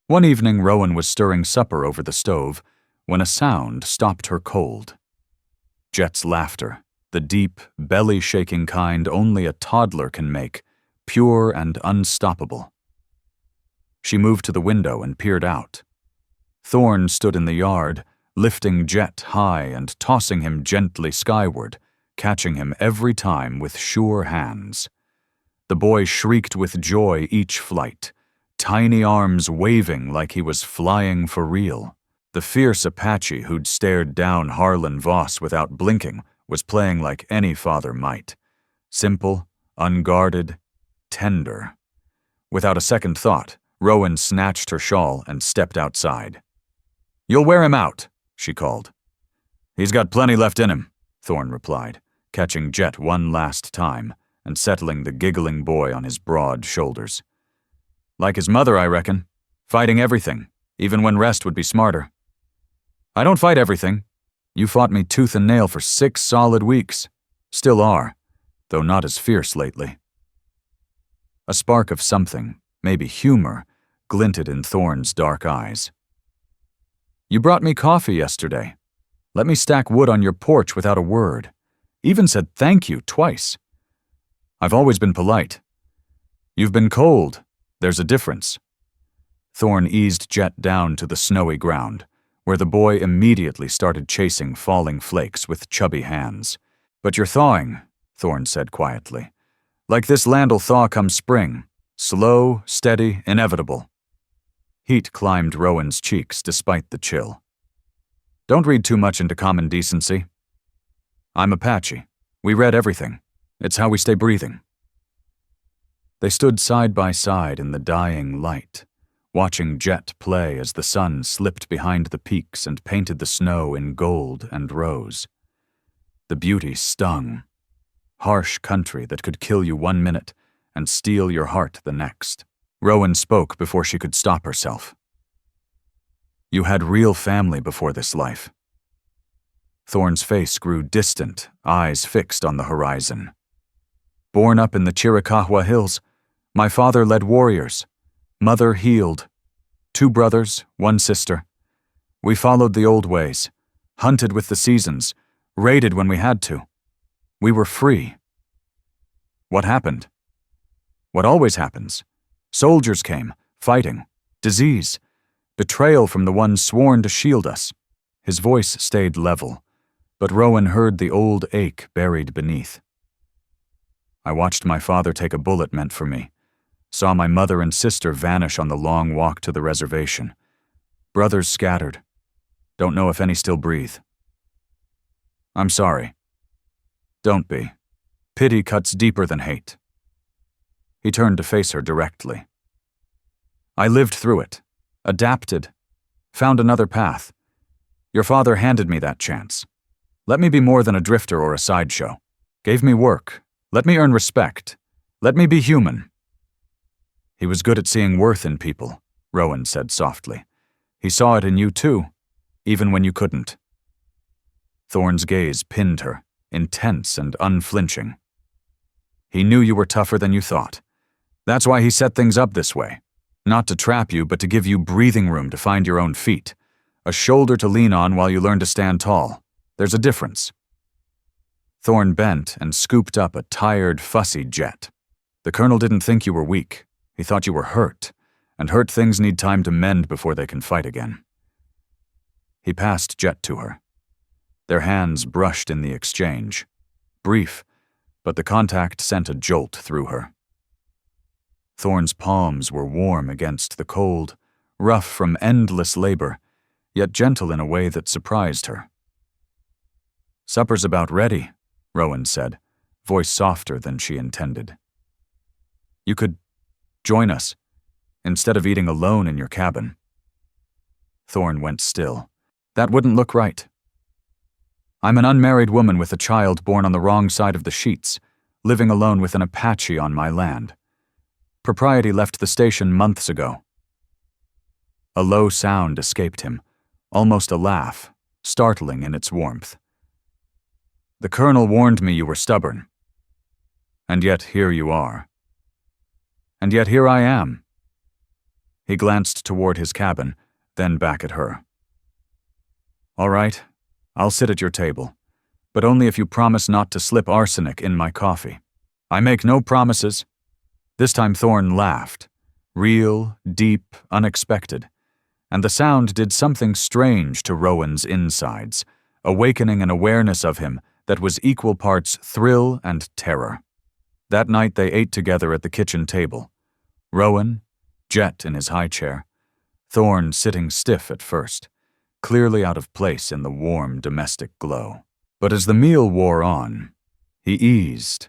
One evening, Rowan was stirring supper over the stove when a sound stopped her cold. Jet's laughter, the deep, belly-shaking kind only a toddler can make, pure and unstoppable. She moved to the window and peered out. Thorn stood in the yard, lifting Jet high and tossing him gently skyward, catching him every time with sure hands. The boy shrieked with joy each flight, tiny arms waving like he was flying for real. The fierce Apache who'd stared down Harlan Voss without blinking was playing like any father might. Simple, unguarded, tender. Without a second thought, Rowan snatched her shawl and stepped outside. "You'll wear him out," she called. "He's got plenty left in him," Thorn replied, catching Jet one last time and settling the giggling boy on his broad shoulders. "Like his mother, I reckon. Fighting everything, even when rest would be smarter." "I don't fight everything. You fought me tooth and nail for 6 solid weeks. Still are, though not as fierce lately." A spark of something, maybe humor, glinted in Thorn's dark eyes. "You brought me coffee yesterday. Let me stack wood on your porch without a word. Even said thank you twice. I've always been polite. You've been cold. There's a difference." Thorn eased Jet down to the snowy ground, where the boy immediately started chasing falling flakes with chubby hands. "But you're thawing," Thorn said quietly. "Like this land'll thaw come spring. Slow, steady, inevitable." Heat climbed Rowan's cheeks despite the chill. "Don't read too much into common decency. I'm Apache. We read everything. It's how we stay breathing." They stood side by side in the dying light, watching Jet play as the sun slipped behind the peaks and painted the snow in gold and rose. The beauty stung. Harsh country that could kill you 1 minute and steal your heart the next. Rowan spoke before she could stop herself. "You had real family before this life." Thorn's face grew distant, eyes fixed on the horizon. "Born up in the Chiricahua Hills, my father led warriors. Mother healed. 2 brothers, 1 sister. We followed the old ways, hunted with the seasons, raided when we had to. We were free." "What happened?" "What always happens. Soldiers came, fighting, disease, betrayal from the ones sworn to shield us." His voice stayed level, but Rowan heard the old ache buried beneath. "I watched my father take a bullet meant for me, saw my mother and sister vanish on the long walk to the reservation. Brothers scattered. Don't know if any still breathe." "I'm sorry." "Don't be. Pity cuts deeper than hate." He turned to face her directly. "I lived through it, adapted, found another path. Your father handed me that chance. Let me be more than a drifter or a sideshow. Gave me work. Let me earn respect. Let me be human." "He was good at seeing worth in people," Rowan said softly. "He saw it in you too, even when you couldn't." Thorn's gaze pinned her, intense and unflinching. "He knew you were tougher than you thought. That's why he set things up this way. Not to trap you, but to give you breathing room to find your own feet. A shoulder to lean on while you learn to stand tall. There's a difference." Thorn bent and scooped up a tired, fussy Jet. "The Colonel didn't think you were weak. He thought you were hurt, and hurt things need time to mend before they can fight again." He passed Jet to her. Their hands brushed in the exchange. Brief, but the contact sent a jolt through her. Thorn's palms were warm against the cold, rough from endless labor, yet gentle in a way that surprised her. "Supper's about ready," Rowan said, voice softer than she intended. "You could join us, instead of eating alone in your cabin." Thorn went still. "That wouldn't look right." I'm an unmarried woman with a child born on the wrong side of the sheets, living alone with an Apache on my land. Propriety left the station months ago." A low sound escaped him, almost a laugh, startling in its warmth. "The colonel warned me you were stubborn. And yet here you are. And yet here I am." He glanced toward his cabin, then back at her. "All right, I'll sit at your table, but only if you promise not to slip arsenic in my coffee." "I make no promises." This time Thorn laughed, real, deep, unexpected, and the sound did something strange to Rowan's insides, awakening an awareness of him that was equal parts thrill and terror. That night they ate together at the kitchen table. Rowan, Jet in his high chair, Thorn sitting stiff at first, clearly out of place in the warm domestic glow. But as the meal wore on, he eased,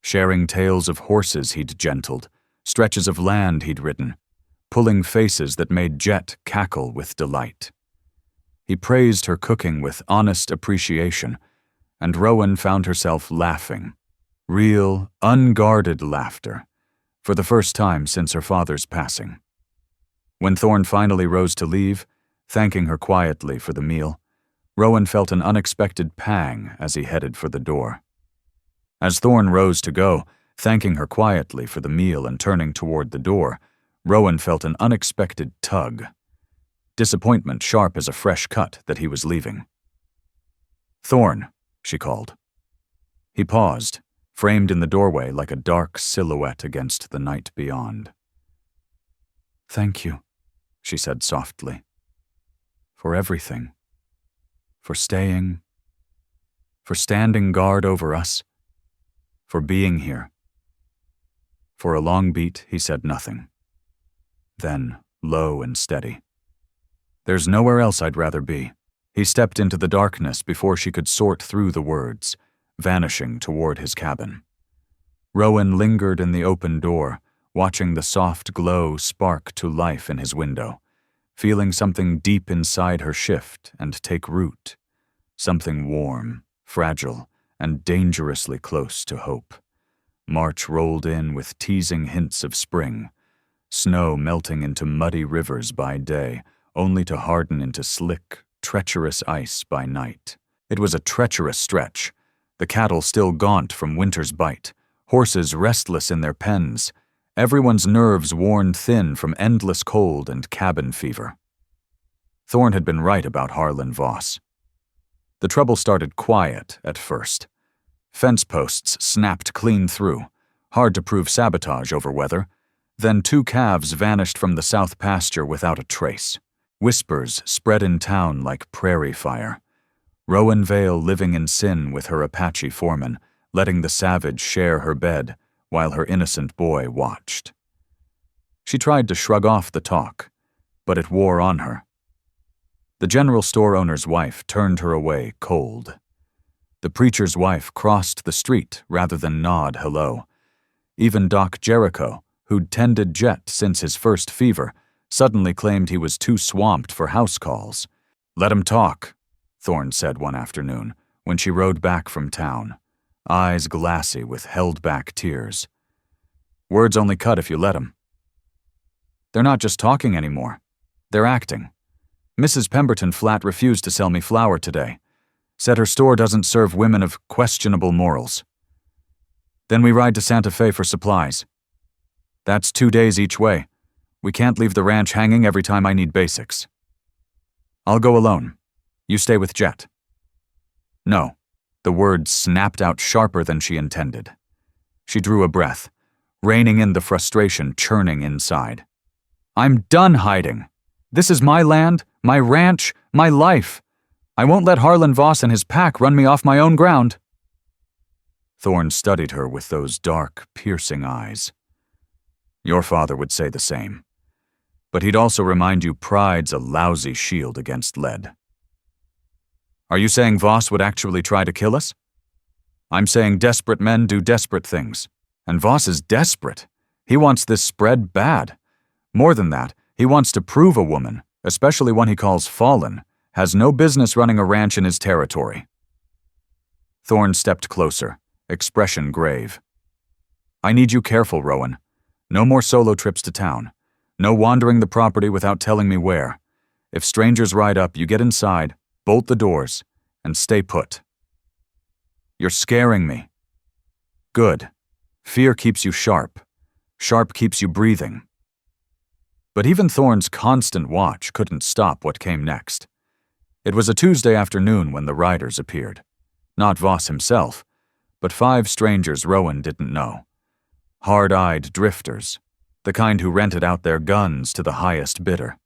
sharing tales of horses he'd gentled, stretches of land he'd ridden, pulling faces that made Jet cackle with delight. He praised her cooking with honest appreciation, and Rowan found herself laughing, real, unguarded laughter, for the first time since her father's passing. When Thorn finally rose to leave, thanking her quietly for the meal, Rowan felt an unexpected pang as he headed for the door. As Thorn rose to go, thanking her quietly for the meal and turning toward the door, Rowan felt an unexpected tug. Disappointment sharp as a fresh cut that he was leaving. "Thorn," she called. He paused, framed in the doorway like a dark silhouette against the night beyond. "Thank you," she said softly. "For everything. For staying. For standing guard over us. For being here." For a long beat, he said nothing. Then, low and steady, "There's nowhere else I'd rather be." He stepped into the darkness before she could sort through the words, vanishing toward his cabin. Rowan lingered in the open door, watching the soft glow spark to life in his window, feeling something deep inside her shift and take root, something warm, fragile, and dangerously close to hope. March rolled in with teasing hints of spring, snow melting into muddy rivers by day, only to harden into slick, treacherous ice by night. It was a treacherous stretch, the cattle still gaunt from winter's bite, horses restless in their pens, everyone's nerves worn thin from endless cold and cabin fever. Thorn had been right about Harlan Voss. The trouble started quiet at first. Fence posts snapped clean through, hard to prove sabotage over weather. Then 2 calves vanished from the south pasture without a trace. Whispers spread in town like prairie fire. Rowan Vale living in sin with her Apache foreman, letting the savage share her bed while her innocent boy watched. She tried to shrug off the talk, but it wore on her. The general store owner's wife turned her away cold. The preacher's wife crossed the street rather than nod hello. Even Doc Jericho, who'd tended Jet since his first fever, suddenly claimed he was too swamped for house calls. "Let him talk," Thorn said one afternoon, when she rode back from town, eyes glassy with held-back tears. "Words only cut if you let 'em." "They're not just talking anymore. They're acting. Mrs. Pemberton flat refused to sell me flour today. Said her store doesn't serve women of questionable morals. Then we ride to Santa Fe for supplies. That's 2 days each way. We can't leave the ranch hanging every time I need basics. I'll go alone. You stay with Jet." "No." The words snapped out sharper than she intended. She drew a breath, reining in the frustration churning inside. "I'm done hiding. This is my land, my ranch, my life. I won't let Harlan Voss and his pack run me off my own ground." Thorn studied her with those dark, piercing eyes. "Your father would say the same. But he'd also remind you pride's a lousy shield against lead." "Are you saying Voss would actually try to kill us?" "I'm saying desperate men do desperate things. And Voss is desperate. He wants this spread bad. More than that, he wants to prove a woman, especially one he calls fallen, has no business running a ranch in his territory." Thorn stepped closer, expression grave. I need you careful, Rowan. No more solo trips to town. No wandering the property without telling me where. If strangers ride up, you get inside, bolt the doors, and stay put. You're scaring me. Good. Fear keeps you sharp. Sharp keeps you breathing. But even Thorn's constant watch couldn't stop what came next. It was a Tuesday afternoon when the riders appeared. Not Voss himself, but 5 strangers Rowan didn't know. Hard-eyed drifters, the kind who rented out their guns to the highest bidder.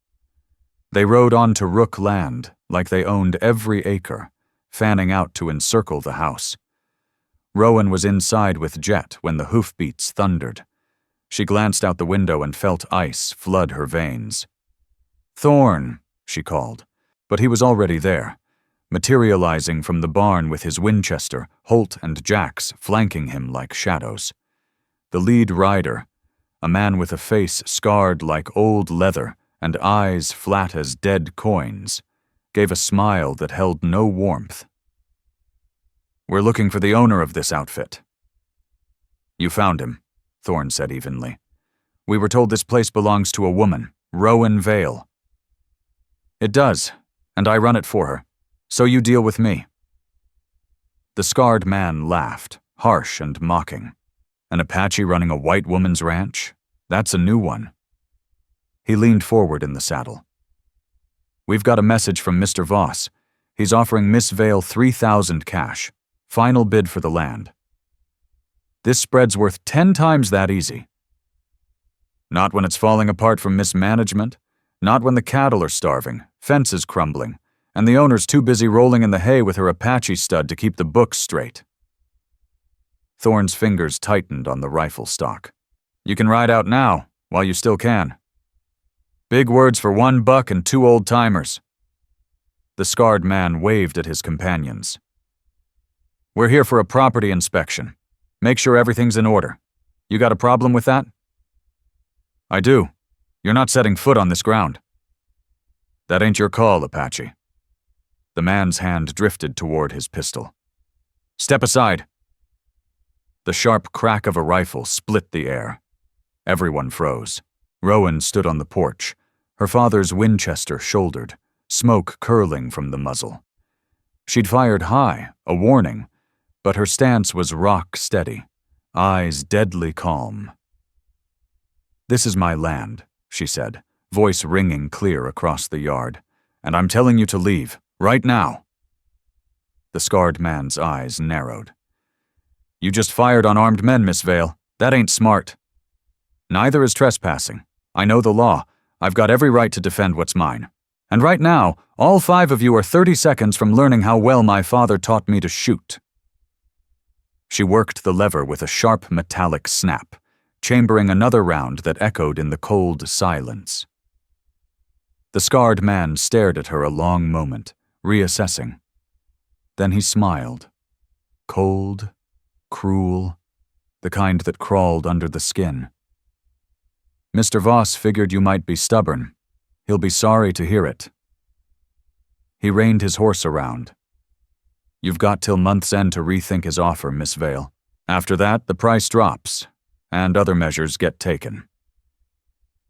They rode on to Rook land like they owned every acre, fanning out to encircle the house. Rowan was inside with Jet when the hoofbeats thundered. She glanced out the window and felt ice flood her veins. Thorn, she called, but he was already there, materializing from the barn with his Winchester, Holt and Jax flanking him like shadows. The lead rider, a man with a face scarred like old leather and eyes flat as dead coins, gave a smile that held no warmth. We're looking for the owner of this outfit. You found him, Thorn said evenly. We were told this place belongs to a woman, Rowan Vale. It does, and I run it for her, so you deal with me. The scarred man laughed, harsh and mocking. An Apache running a white woman's ranch? That's a new one. He leaned forward in the saddle. We've got a message from Mr. Voss. He's offering Miss Vale 3,000 cash. Final bid for the land. This spread's worth 10 times that easy. Not when it's falling apart from mismanagement. Not when the cattle are starving, fences crumbling, and the owner's too busy rolling in the hay with her Apache stud to keep the books straight. Thorn's fingers tightened on the rifle stock. You can ride out now, while you still can. Big words for $1 and 2 old-timers. The scarred man waved at his companions. We're here for a property inspection. Make sure everything's in order. You got a problem with that? I do. You're not setting foot on this ground. That ain't your call, Apache. The man's hand drifted toward his pistol. Step aside. The sharp crack of a rifle split the air. Everyone froze. Rowan stood on the porch, her father's Winchester shouldered, smoke curling from the muzzle. She'd fired high, a warning, but her stance was rock steady, eyes deadly calm. This is my land, she said, voice ringing clear across the yard, and I'm telling you to leave, right now. The scarred man's eyes narrowed. You just fired on armed men, Miss Vale. That ain't smart. Neither is trespassing. I know the law. I've got every right to defend what's mine. And right now, all 5 of you are 30 seconds from learning how well my father taught me to shoot. She worked the lever with a sharp metallic snap, chambering another round that echoed in the cold silence. The scarred man stared at her a long moment, reassessing. Then he smiled. Cold, cruel, the kind that crawled under the skin. Mr. Voss figured you might be stubborn. He'll be sorry to hear it. He reined his horse around. You've got till month's end to rethink his offer, Miss Vale. After that, the price drops, and other measures get taken.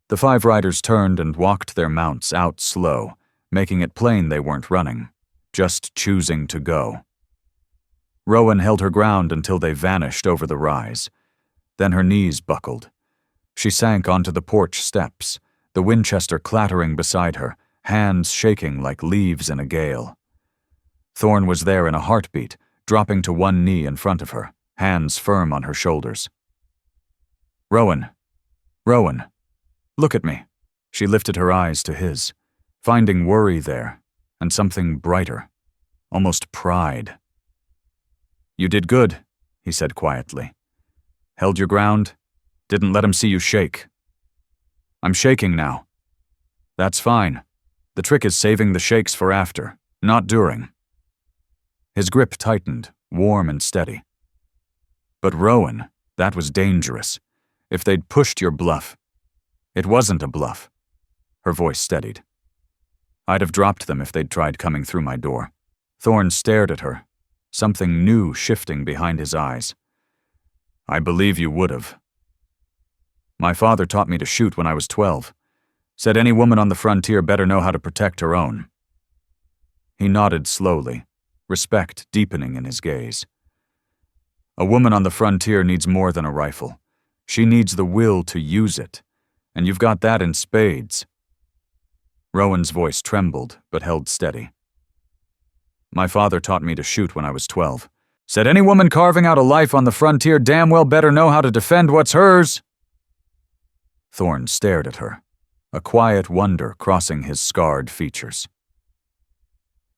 The 5 riders turned and walked their mounts out slow, making it plain they weren't running, just choosing to go. Rowan held her ground until they vanished over the rise. Then her knees buckled. She sank onto the porch steps, the Winchester clattering beside her, hands shaking like leaves in a gale. Thorn was there in a heartbeat, dropping to one knee in front of her, hands firm on her shoulders. Rowan, look at me. She lifted her eyes to his, finding worry there, and something brighter, almost pride. You did good, he said quietly. Held your ground, didn't let him see you shake. I'm shaking now. That's fine. The trick is saving the shakes for after, not during. His grip tightened, warm and steady. But Rowan, that was dangerous. If they'd pushed your bluff. It wasn't a bluff. Her voice steadied. I'd have dropped them if they'd tried coming through my door. Thorn stared at her, something new shifting behind his eyes. I believe you would have. My father taught me to shoot when I was 12. Said any woman on the frontier better know how to protect her own. He nodded slowly, respect deepening in his gaze. A woman on the frontier needs more than a rifle. She needs the will to use it, and you've got that in spades. Rowan's voice trembled, but held steady. My father taught me to shoot when I was 12. Said any woman carving out a life on the frontier damn well better know how to defend what's hers. Thorne stared at her, a quiet wonder crossing his scarred features.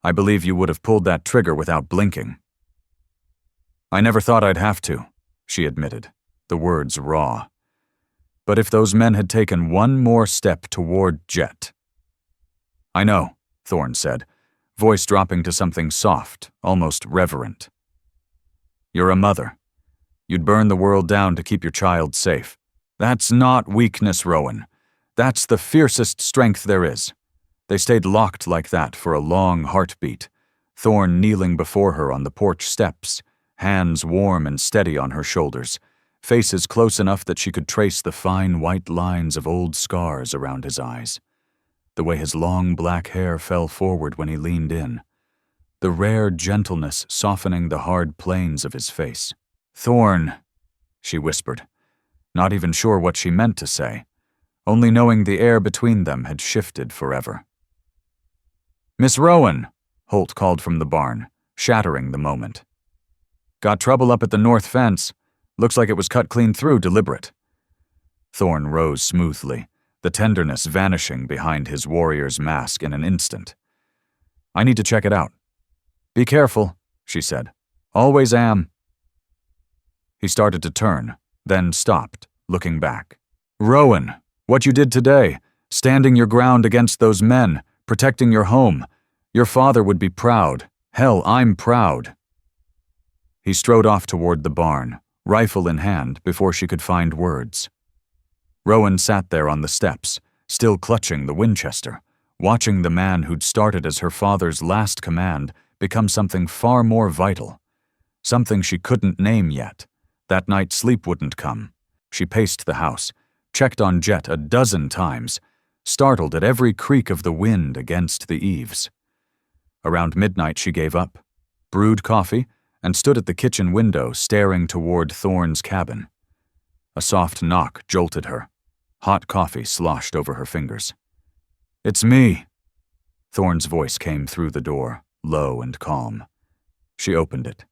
I believe you would have pulled that trigger without blinking. I never thought I'd have to, she admitted, the words raw. But if those men had taken one more step toward Jet. I know, Thorne said, voice dropping to something soft, almost reverent. You're a mother. You'd burn the world down to keep your child safe. That's not weakness, Rowan. That's the fiercest strength there is. They stayed locked like that for a long heartbeat, Thorne kneeling before her on the porch steps, hands warm and steady on her shoulders, faces close enough that she could trace the fine white lines of old scars around his eyes. The way his long black hair fell forward when he leaned in. The rare gentleness softening the hard planes of his face. Thorne, she whispered, not even sure what she meant to say, only knowing the air between them had shifted forever. Miss Rowan, Holt called from the barn, shattering the moment. Got trouble up at the north fence. Looks like it was cut clean through, deliberate. Thorne rose smoothly, the tenderness vanishing behind his warrior's mask in an instant. I need to check it out. Be careful, she said. Always am. He started to turn, then stopped, looking back. Rowan, what you did today, standing your ground against those men, protecting your home. Your father would be proud. Hell, I'm proud. He strode off toward the barn, rifle in hand, before she could find words. Rowan sat there on the steps, still clutching the Winchester, watching the man who'd started as her father's last command become something far more vital. Something she couldn't name yet. That night sleep wouldn't come. She paced the house, checked on Jet a dozen times, startled at every creak of the wind against the eaves. Around midnight she gave up, brewed coffee, and stood at the kitchen window staring toward Thorne's cabin. A soft knock jolted her. Hot coffee sloshed over her fingers. It's me. Thorne's voice came through the door, low and calm. She opened it.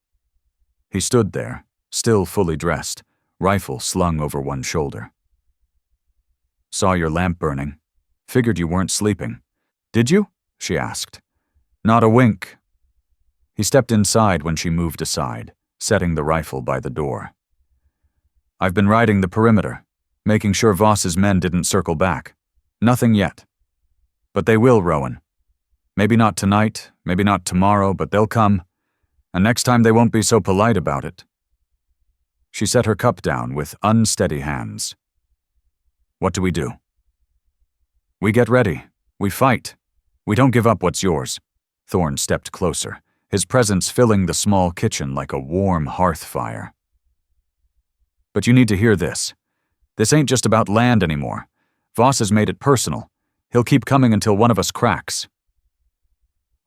He stood there, still fully dressed, rifle slung over one shoulder. Saw your lamp burning. Figured you weren't sleeping. Did you? She asked. Not a wink. He stepped inside when she moved aside, setting the rifle by the door. I've been riding the perimeter, making sure Voss's men didn't circle back. Nothing yet. But they will, Rowan. Maybe not tonight, maybe not tomorrow, but they'll come. And next time they won't be so polite about it. She set her cup down with unsteady hands. What do we do? We get ready. We fight. We don't give up what's yours. Thorne stepped closer, his presence filling the small kitchen like a warm hearth fire. But you need to hear this. This ain't just about land anymore. Voss has made it personal. He'll keep coming until one of us cracks.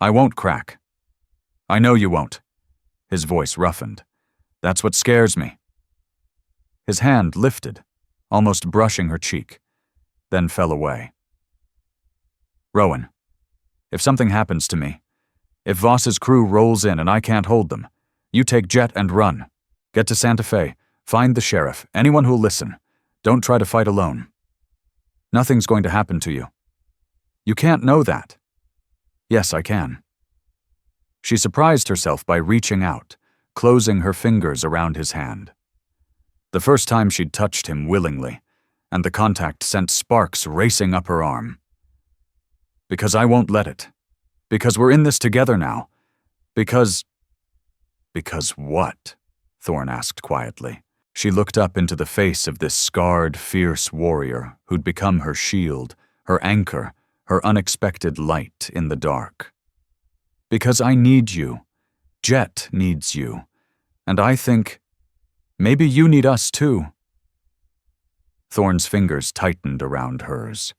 I won't crack. I know you won't. His voice roughened. That's what scares me. His hand lifted, almost brushing her cheek, then fell away. Rowan, if something happens to me, if Voss's crew rolls in and I can't hold them, you take Jet and run. Get to Santa Fe, find the sheriff, anyone who'll listen. Don't try to fight alone. Nothing's going to happen to you. You can't know that. Yes, I can. She surprised herself by reaching out, closing her fingers around his hand. The first time she'd touched him willingly, and the contact sent sparks racing up her arm. Because I won't let it. Because we're in this together now. Because what? Thorne asked quietly. She looked up into the face of this scarred, fierce warrior who'd become her shield, her anchor, her unexpected light in the dark. Because I need you. Jet needs you. And I think maybe you need us too. Thorn's fingers tightened around hers.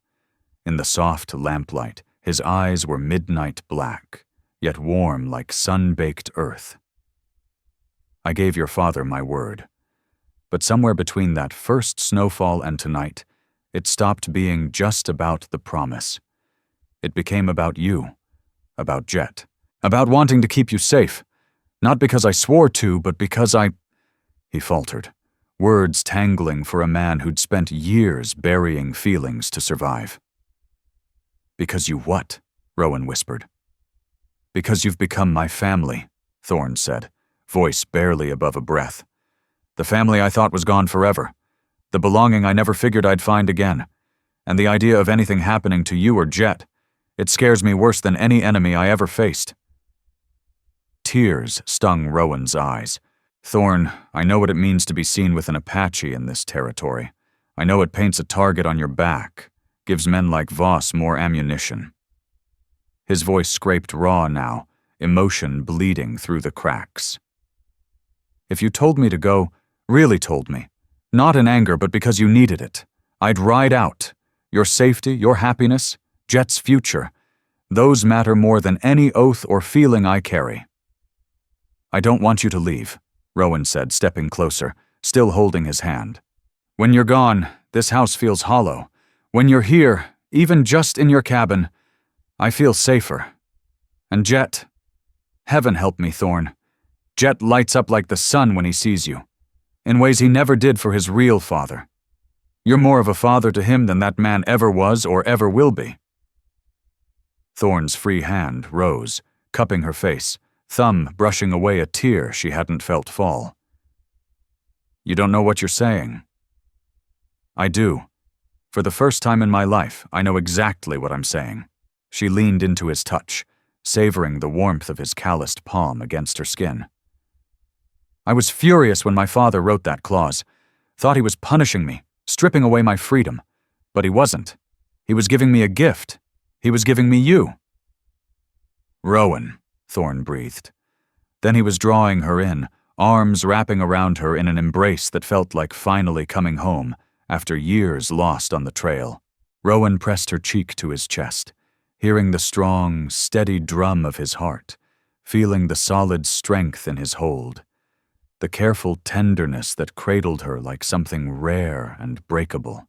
In the soft lamplight, his eyes were midnight black, yet warm like sun-baked earth. I gave your father my word. But somewhere between that first snowfall and tonight, it stopped being just about the promise. It became about you, about Jet, about wanting to keep you safe. Not because I swore to, but because He faltered, words tangling for a man who'd spent years burying feelings to survive. Because you what? Rowan whispered. Because you've become my family, Thorn said, voice barely above a breath. The family I thought was gone forever. The belonging I never figured I'd find again. And the idea of anything happening to you or Jet, it scares me worse than any enemy I ever faced. Tears stung Rowan's eyes. Thorn, I know what it means to be seen with an Apache in this territory. I know it paints a target on your back, gives men like Voss more ammunition. His voice scraped raw now, emotion bleeding through the cracks. If you told me to go, really told me, not in anger but because you needed it, I'd ride out. Your safety, your happiness, Jet's future, those matter more than any oath or feeling I carry. I don't want you to leave, Rowan said, stepping closer, still holding his hand. When you're gone, this house feels hollow. When you're here, even just in your cabin, I feel safer. And Jet, heaven help me, Thorn. Jet lights up like the sun when he sees you, in ways he never did for his real father. You're more of a father to him than that man ever was or ever will be. Thorn's free hand rose, cupping her face, thumb brushing away a tear she hadn't felt fall. You don't know what you're saying. I do. For the first time in my life, I know exactly what I'm saying. She leaned into his touch, savoring the warmth of his calloused palm against her skin. I was furious when my father wrote that clause. Thought he was punishing me, stripping away my freedom. But he wasn't. He was giving me a gift. He was giving me you. Rowan, Thorn breathed. Then he was drawing her in, arms wrapping around her in an embrace that felt like finally coming home after years lost on the trail. Rowan pressed her cheek to his chest, hearing the strong, steady drum of his heart, feeling the solid strength in his hold, the careful tenderness that cradled her like something rare and breakable.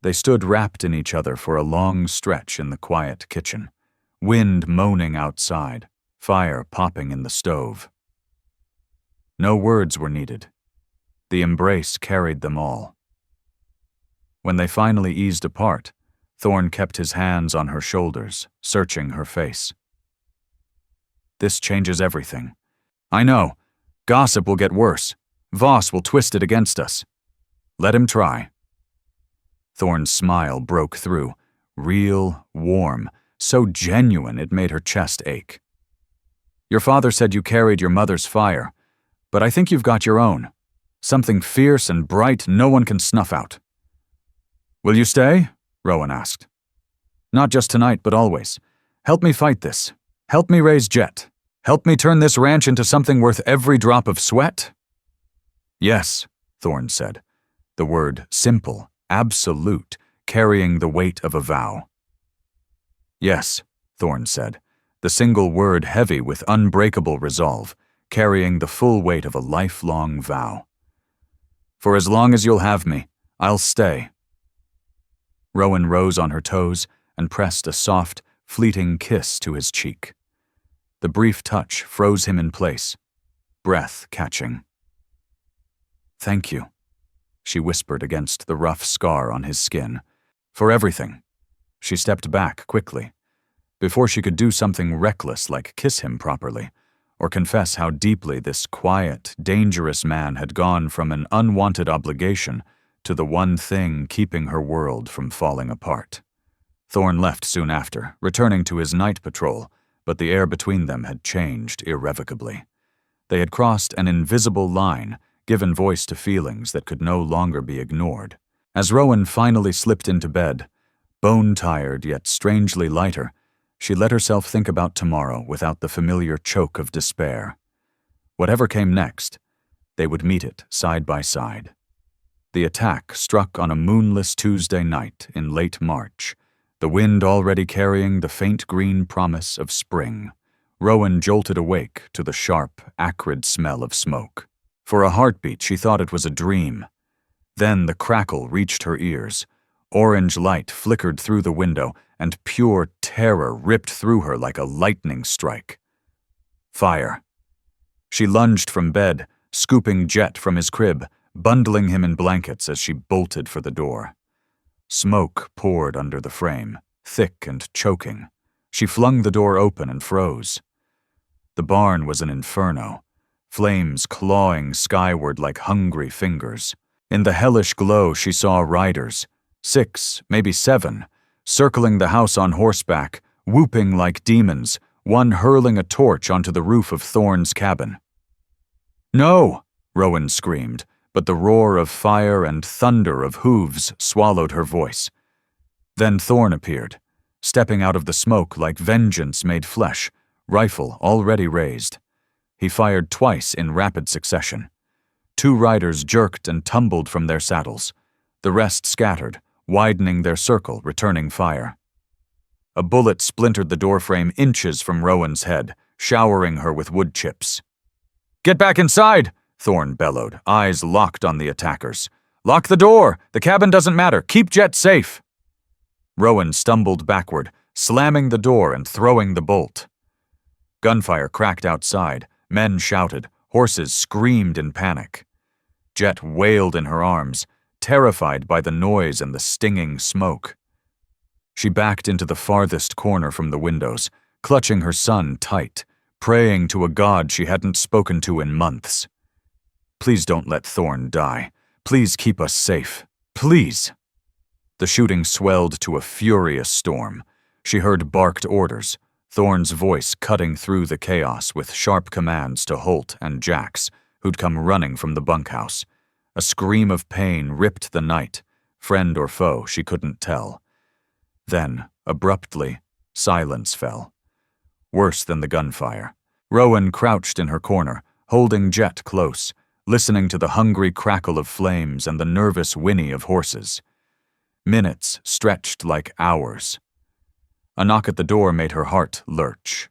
They stood wrapped in each other for a long stretch in the quiet kitchen, wind moaning outside, fire popping in the stove. No words were needed. The embrace carried them all. When they finally eased apart, Thorn kept his hands on her shoulders, searching her face. This changes everything. I know. Gossip will get worse. Voss will twist it against us. Let him try. Thorn's smile broke through, real, warm, so genuine it made her chest ache. Your father said you carried your mother's fire, but I think you've got your own. Something fierce and bright no one can snuff out. Will you stay? Rowan asked. Not just tonight, but always. Help me fight this. Help me raise Jet. Help me turn this ranch into something worth every drop of sweat? Yes, Thorn said, the word simple, absolute, carrying the weight of a vow. Yes, Thorn said, the single word heavy with unbreakable resolve, carrying the full weight of a lifelong vow. For as long as you'll have me, I'll stay. Rowan rose on her toes and pressed a soft, fleeting kiss to his cheek. The brief touch froze him in place, breath catching. Thank you, she whispered against the rough scar on his skin. For everything. She stepped back quickly, before she could do something reckless like kiss him properly, or confess how deeply this quiet, dangerous man had gone from an unwanted obligation to the one thing keeping her world from falling apart. Thorn left soon after, returning to his night patrol, but the air between them had changed irrevocably. They had crossed an invisible line, given voice to feelings that could no longer be ignored. As Rowan finally slipped into bed, bone-tired yet strangely lighter, She let herself think about tomorrow without the familiar choke of despair. Whatever came next, they would meet it side by side. The attack struck on a moonless Tuesday night in late March, the wind already carrying the faint green promise of spring. Rowan jolted awake to the sharp, acrid smell of smoke. For a heartbeat, she thought it was a dream. Then the crackle reached her ears. Orange light flickered through the window, and pure terror ripped through her like a lightning strike. Fire. She lunged from bed, scooping Jet from his crib, bundling him in blankets as she bolted for the door. Smoke poured under the frame, thick and choking. She flung the door open and froze. The barn was an inferno, flames clawing skyward like hungry fingers. In the hellish glow she saw riders, 6, maybe 7, circling the house on horseback, whooping like demons, one hurling a torch onto the roof of Thorne's cabin. "No!" Rowan screamed, but the roar of fire and thunder of hooves swallowed her voice. Then Thorne appeared, stepping out of the smoke like vengeance made flesh, rifle already raised. He fired twice in rapid succession. 2 riders jerked and tumbled from their saddles. The rest scattered, widening their circle, returning fire. A bullet splintered the doorframe inches from Rowan's head, showering her with wood chips. "Get back inside!" Thorne bellowed, eyes locked on the attackers. "Lock the door! The cabin doesn't matter! Keep Jet safe!" Rowan stumbled backward, slamming the door and throwing the bolt. Gunfire cracked outside, men shouted, horses screamed in panic. Jet wailed in her arms, terrified by the noise and the stinging smoke. She backed into the farthest corner from the windows, clutching her son tight, praying to a god she hadn't spoken to in months. "Please don't let Thorne die. Please keep us safe. Please." The shooting swelled to a furious storm. She heard barked orders, Thorne's voice cutting through the chaos with sharp commands to Holt and Jax, who'd come running from the bunkhouse. A scream of pain ripped the night, friend or foe she couldn't tell. Then, abruptly, silence fell. Worse than the gunfire. Rowan crouched in her corner, holding Jet close, listening to the hungry crackle of flames and the nervous whinny of horses. Minutes stretched like hours. A knock at the door made her heart lurch.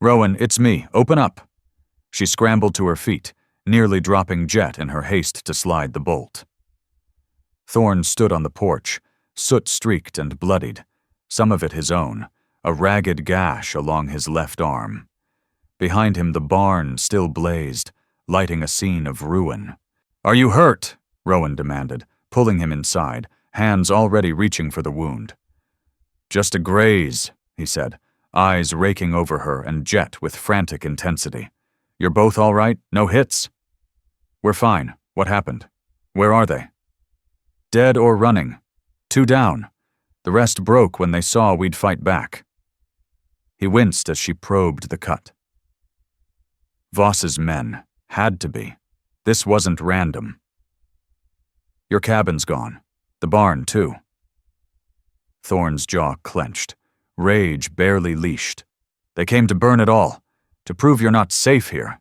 "Rowan, it's me. Open up." She scrambled to her feet, nearly dropping Jet in her haste to slide the bolt. Thorne stood on the porch, soot-streaked and bloodied, some of it his own, a ragged gash along his left arm. Behind him the barn still blazed, lighting a scene of ruin. "Are you hurt?" Rowan demanded, pulling him inside, hands already reaching for the wound. "Just a graze," he said, eyes raking over her and Jet with frantic intensity. "You're both all right? No hits?" "We're fine. What happened? Where are they?" "Dead or running. 2 down. The rest broke when they saw we'd fight back." He winced as she probed the cut. Voss's men. Had to be. This wasn't random. "Your cabin's gone. The barn, too." Thorne's jaw clenched, rage barely leashed. "They came to burn it all, to prove you're not safe here."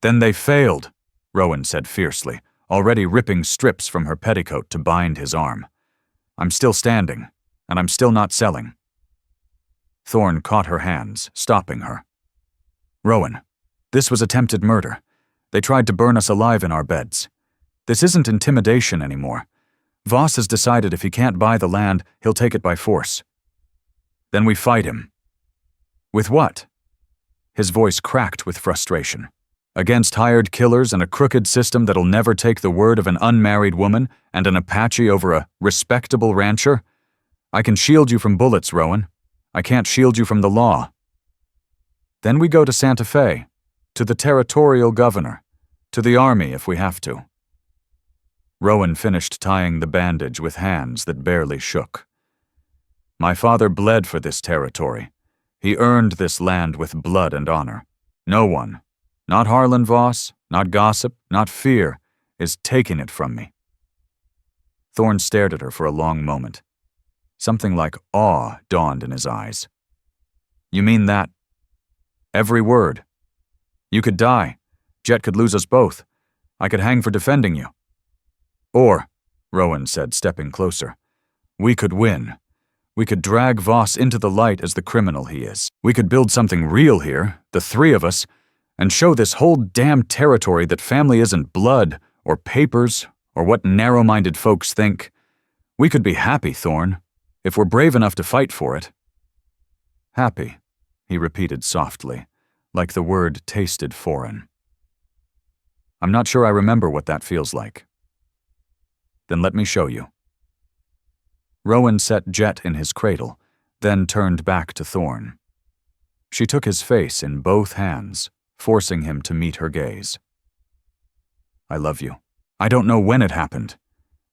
"Then they failed," Rowan said fiercely, already ripping strips from her petticoat to bind his arm. "I'm still standing, and I'm still not selling." Thorne caught her hands, stopping her. "Rowan, this was attempted murder. They tried to burn us alive in our beds. This isn't intimidation anymore. Voss has decided if he can't buy the land, he'll take it by force. Then we fight him." "With what?" His voice cracked with frustration. "Against hired killers and a crooked system that'll never take the word of an unmarried woman and an Apache over a respectable rancher? I can shield you from bullets, Rowan. I can't shield you from the law." "Then we go to Santa Fe, to the territorial governor, to the army if we have to." Rowan finished tying the bandage with hands that barely shook. "My father bled for this territory. He earned this land with blood and honor. No one, not Harlan Voss, not gossip, not fear, is taking it from me." Thorne stared at her for a long moment. Something like awe dawned in his eyes. You mean that? Every word. You could die. Jet could lose us both. I could hang for defending you. Or, Rowan said, stepping closer, we could win. We could drag Voss into the light as the criminal he is. We could build something real here, the three of us, and show this whole damn territory that family isn't blood, or papers, or what narrow-minded folks think. We could be happy, Thorn, if we're brave enough to fight for it. Happy, he repeated softly, like the word tasted foreign. I'm not sure I remember what that feels like. Then let me show you. Rowan set Jet in his cradle, then turned back to Thorn. She took his face in both hands, forcing him to meet her gaze. I love you. I don't know when it happened.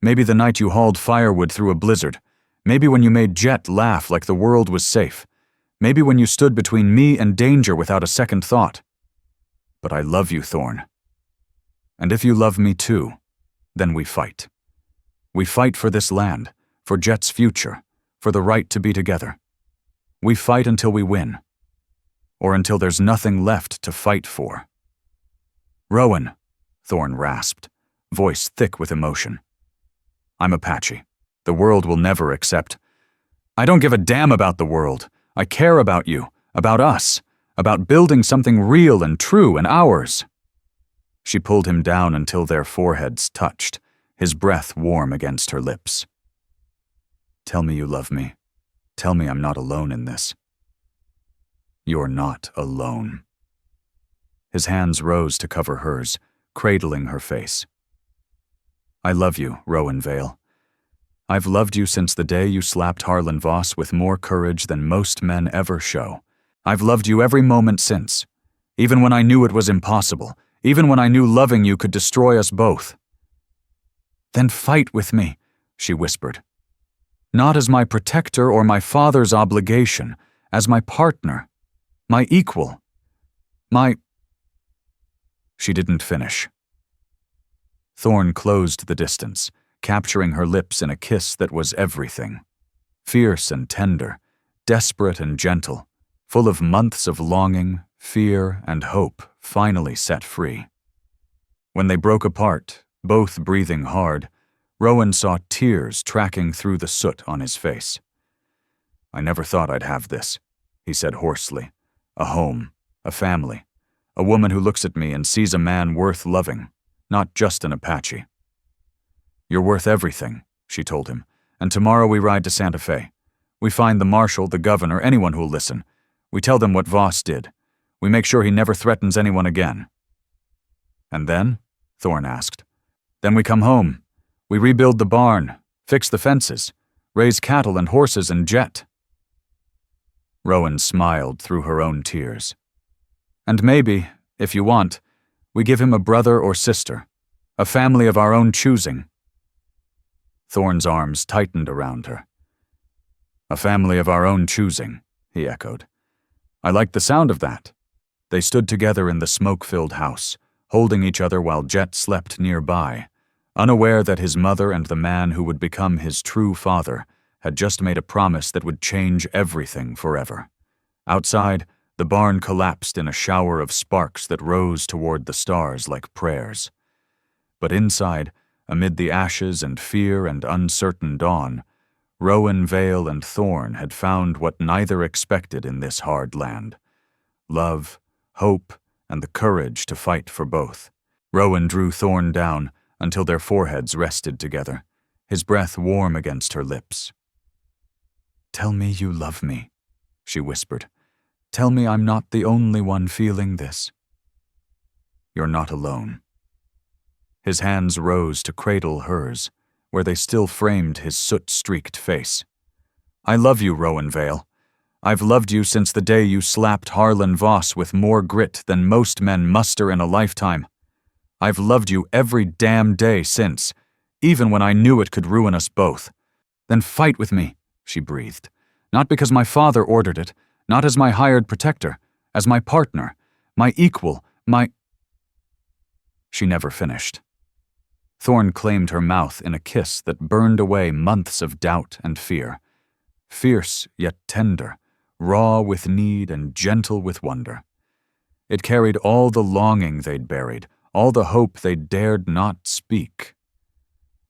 Maybe the night you hauled firewood through a blizzard. Maybe when you made Jet laugh like the world was safe. Maybe when you stood between me and danger without a second thought. But I love you, Thorn. And if you love me too, then we fight. We fight for this land, for Jet's future, for the right to be together. We fight until we win. Or until there's nothing left to fight for. Rowan, Thorn rasped, voice thick with emotion. I'm Apache. The world will never accept. I don't give a damn about the world. I care about you, about us, about building something real and true and ours. She pulled him down until their foreheads touched, his breath warm against her lips. Tell me you love me. Tell me I'm not alone in this. You're not alone. His hands rose to cover hers, cradling her face. I love you, Rowan Vale. I've loved you since the day you slapped Harlan Voss with more courage than most men ever show. I've loved you every moment since, even when I knew it was impossible, even when I knew loving you could destroy us both. Then fight with me, she whispered. Not as my protector or my father's obligation, as my partner, my equal, my... She didn't finish. Thorn closed the distance, capturing her lips in a kiss that was everything. Fierce and tender, desperate and gentle, full of months of longing, fear, and hope finally set free. When they broke apart, both breathing hard, Rowan saw tears tracking through the soot on his face. I never thought I'd have this, he said hoarsely. A home, a family, a woman who looks at me and sees a man worth loving, not just an Apache. You're worth everything, she told him, and tomorrow we ride to Santa Fe. We find the marshal, the governor, anyone who'll listen. We tell them what Voss did. We make sure he never threatens anyone again. And then? Thorn asked. Then we come home. We rebuild the barn, fix the fences, raise cattle and horses and Jet. Rowan smiled through her own tears. And maybe, if you want, we give him a brother or sister, a family of our own choosing. Thorn's arms tightened around her. A family of our own choosing, he echoed. I liked the sound of that. They stood together in the smoke-filled house, holding each other while Jet slept nearby, unaware that his mother and the man who would become his true father had just made a promise that would change everything forever. Outside, the barn collapsed in a shower of sparks that rose toward the stars like prayers. But inside, amid the ashes and fear and uncertain dawn, Rowan Vale and Thorn had found what neither expected in this hard land: love, hope, and the courage to fight for both. Rowan drew Thorn down until their foreheads rested together, his breath warm against her lips. Tell me you love me, she whispered. Tell me I'm not the only one feeling this. You're not alone. His hands rose to cradle hers, where they still framed his soot-streaked face. I love you, Rowan Vale. I've loved you since the day you slapped Harlan Voss with more grit than most men muster in a lifetime. I've loved you every damn day since, even when I knew it could ruin us both. Then fight with me, she breathed. Not because my father ordered it, not as my hired protector, as my partner, my equal, my... She never finished. Thorn claimed her mouth in a kiss that burned away months of doubt and fear, fierce yet tender, raw with need and gentle with wonder. It carried all the longing they'd buried, all the hope they dared not speak.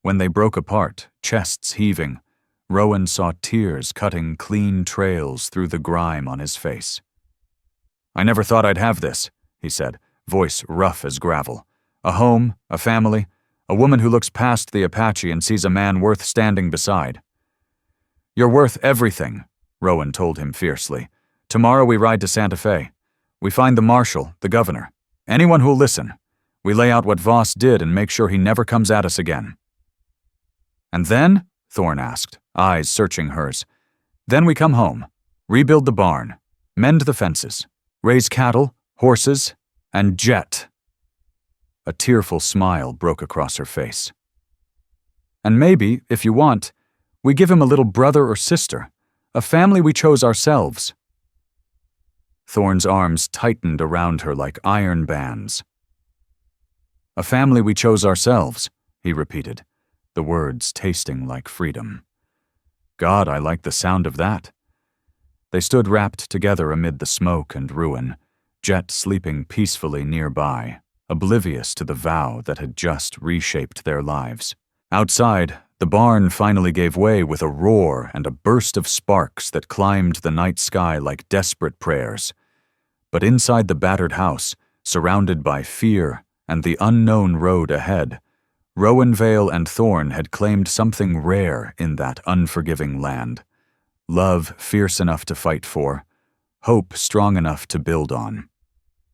When they broke apart, chests heaving, Rowan saw tears cutting clean trails through the grime on his face. "I never thought I'd have this," he said, voice rough as gravel. "A home, a family, a woman who looks past the Apache and sees a man worth standing beside." "You're worth everything," Rowan told him fiercely. "Tomorrow we ride to Santa Fe. We find the marshal, the governor, anyone who'll listen. We lay out what Voss did and make sure he never comes at us again." "And then?" Thorne asked, eyes searching hers. "Then we come home, rebuild the barn, mend the fences, raise cattle, horses, and jet." A tearful smile broke across her face. "And maybe, if you want, we give him a little brother or sister, a family we chose ourselves." Thorne's arms tightened around her like iron bands. "A family we chose ourselves," he repeated, the words tasting like freedom. "God, I like the sound of that." They stood wrapped together amid the smoke and ruin, Jet sleeping peacefully nearby, oblivious to the vow that had just reshaped their lives. Outside, the barn finally gave way with a roar and a burst of sparks that climbed the night sky like desperate prayers. But inside the battered house, surrounded by fear and the unknown road ahead, Rowan Vale and Thorne had claimed something rare in that unforgiving land. Love fierce enough to fight for, hope strong enough to build on.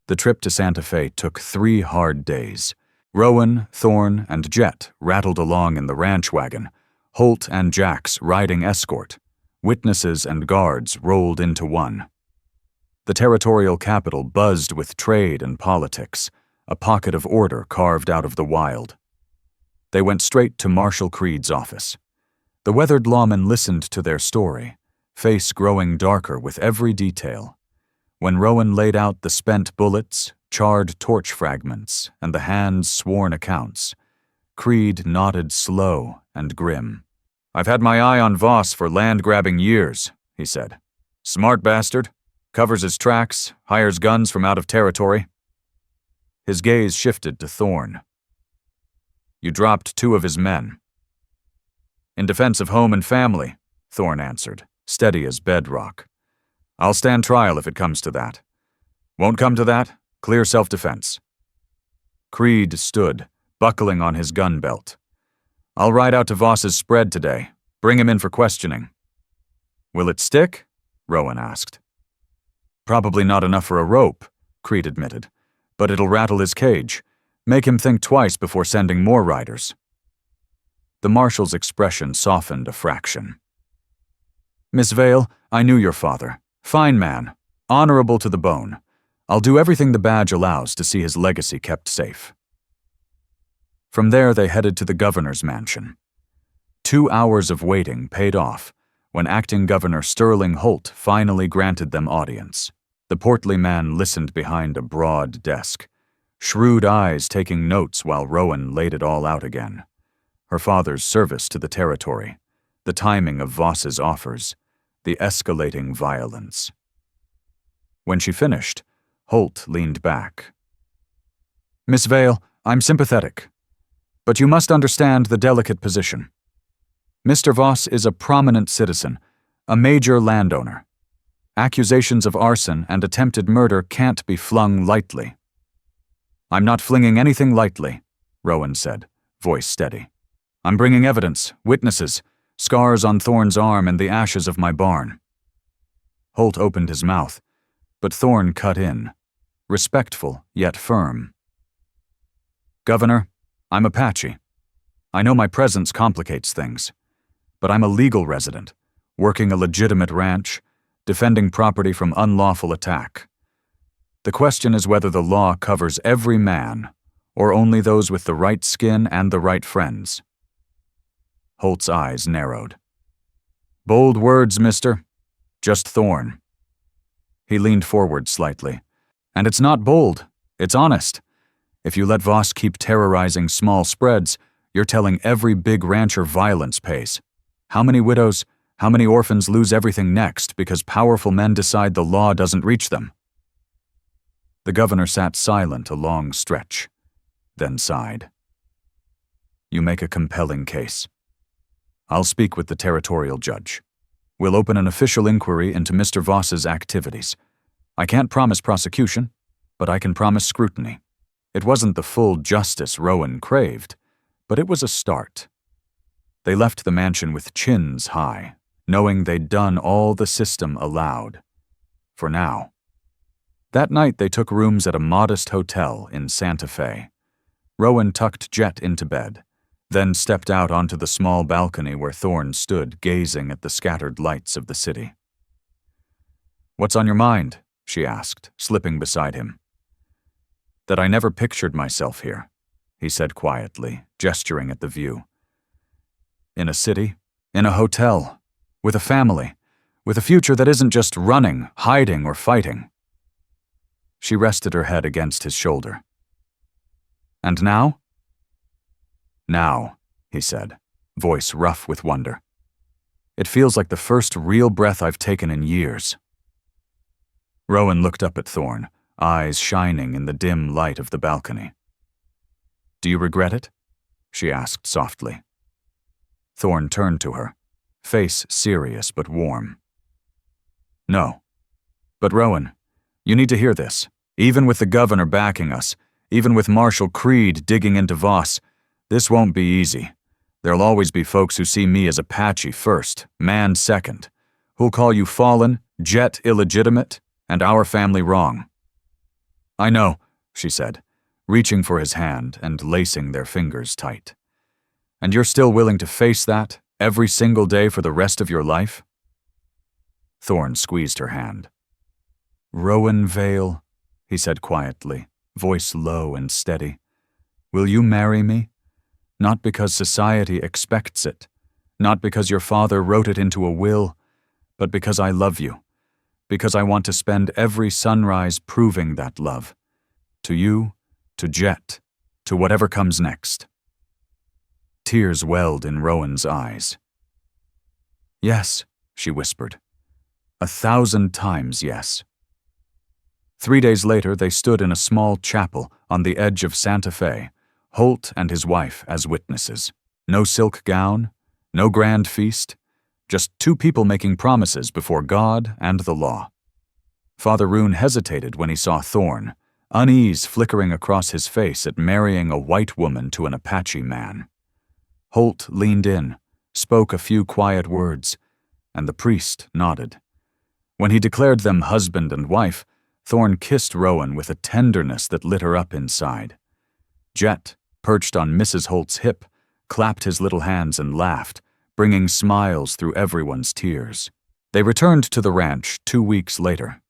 The trip to Santa Fe took 3 hard days. Rowan, Thorne, and Jet rattled along in the ranch wagon, Holt and Jax riding escort. Witnesses and guards rolled into one. The territorial capital buzzed with trade and politics, a pocket of order carved out of the wild. They went straight to Marshal Creed's office. The weathered lawman listened to their story, face growing darker with every detail. When Rowan laid out the spent bullets, charred torch fragments, and the hands' sworn accounts, Creed nodded slow and grim. "I've had my eye on Voss for land-grabbing years," he said. "Smart bastard. Covers his tracks, hires guns from out of territory." His gaze shifted to Thorne. "You dropped 2 of his men." "In defense of home and family," Thorne answered, steady as bedrock. "I'll stand trial if it comes to that. Won't come to that? Clear self-defense." Creed stood, buckling on his gun belt. "I'll ride out to Voss's spread today. Bring him in for questioning." "Will it stick?" Rowan asked. "Probably not enough for a rope," Creed admitted, "but it'll rattle his cage. Make him think twice before sending more riders." The marshal's expression softened a fraction. "Miss Vale, I knew your father. Fine man. Honorable to the bone. I'll do everything the badge allows to see his legacy kept safe." From there they headed to the governor's mansion. 2 hours of waiting paid off when Acting Governor Sterling Holt finally granted them audience. The portly man listened behind a broad desk, shrewd eyes taking notes while Rowan laid it all out again. Her father's service to the territory, the timing of Voss's offers, the escalating violence. When she finished, Holt leaned back. "Miss Vale, I'm sympathetic. But you must understand the delicate position. Mr. Voss is a prominent citizen, a major landowner. Accusations of arson and attempted murder can't be flung lightly." "I'm not flinging anything lightly," Rowan said, voice steady. "I'm bringing evidence, witnesses, scars on Thorne's arm and the ashes of my barn." Holt opened his mouth, but Thorne cut in, respectful yet firm. "Governor, I'm Apache. I know my presence complicates things, but I'm a legal resident, working a legitimate ranch, defending property from unlawful attack. The question is whether the law covers every man, or only those with the right skin and the right friends." Holt's eyes narrowed. "Bold words, mister. Just Thorne." He leaned forward slightly. "And it's not bold, it's honest. If you let Voss keep terrorizing small spreads, you're telling every big rancher violence pays. How many widows, How many orphans lose everything next because powerful men decide the law doesn't reach them? The governor sat silent a long stretch, then sighed. You make a compelling case. I'll speak with the territorial judge. We'll open an official inquiry into Mr. Voss's activities. I can't promise prosecution, but I can promise scrutiny. It wasn't the full justice Rowan craved, but it was a start. They left the mansion with chins high, knowing they'd done all the system allowed. For now. That night they took rooms at a modest hotel in Santa Fe. Rowan tucked Jet into bed, then stepped out onto the small balcony where Thorne stood gazing at the scattered lights of the city. "What's on your mind?" she asked, slipping beside him. "That I never pictured myself here," he said quietly, gesturing at the view. "In a city, in a hotel, with a family, with a future that isn't just running, hiding, or fighting." She rested her head against his shoulder. "And now?" "Now," he said, voice rough with wonder. "It feels like the first real breath I've taken in years." Rowan looked up at Thorne, eyes shining in the dim light of the balcony. "Do you regret it?" she asked softly. Thorne turned to her, face serious but warm. "No. But Rowan, you need to hear this. Even with the governor backing us, even with Marshal Creed digging into Voss, this won't be easy. There'll always be folks who see me as Apache first, man second, who'll call you fallen, Jet illegitimate, and our family wrong." "I know," she said, reaching for his hand and lacing their fingers tight. "And you're still willing to face that every single day for the rest of your life?" Thorne squeezed her hand. "Rowan Vale," he said quietly, voice low and steady. "Will you marry me? Not because society expects it, not because your father wrote it into a will, but because I love you, because I want to spend every sunrise proving that love. To you, to Jet, to whatever comes next." Tears welled in Rowan's eyes. "Yes," she whispered. 1,000 times yes." 3 days later, they stood in a small chapel on the edge of Santa Fe, Holt and his wife as witnesses. No silk gown, no grand feast, just two people making promises before God and the law. Father Roon hesitated when he saw Thorne, unease flickering across his face at marrying a white woman to an Apache man. Holt leaned in, spoke a few quiet words, and the priest nodded. When he declared them husband and wife, Thorne kissed Rowan with a tenderness that lit her up inside. Jet, perched on Mrs. Holt's hip, clapped his little hands and laughed, bringing smiles through everyone's tears. They returned to the ranch 2 weeks later.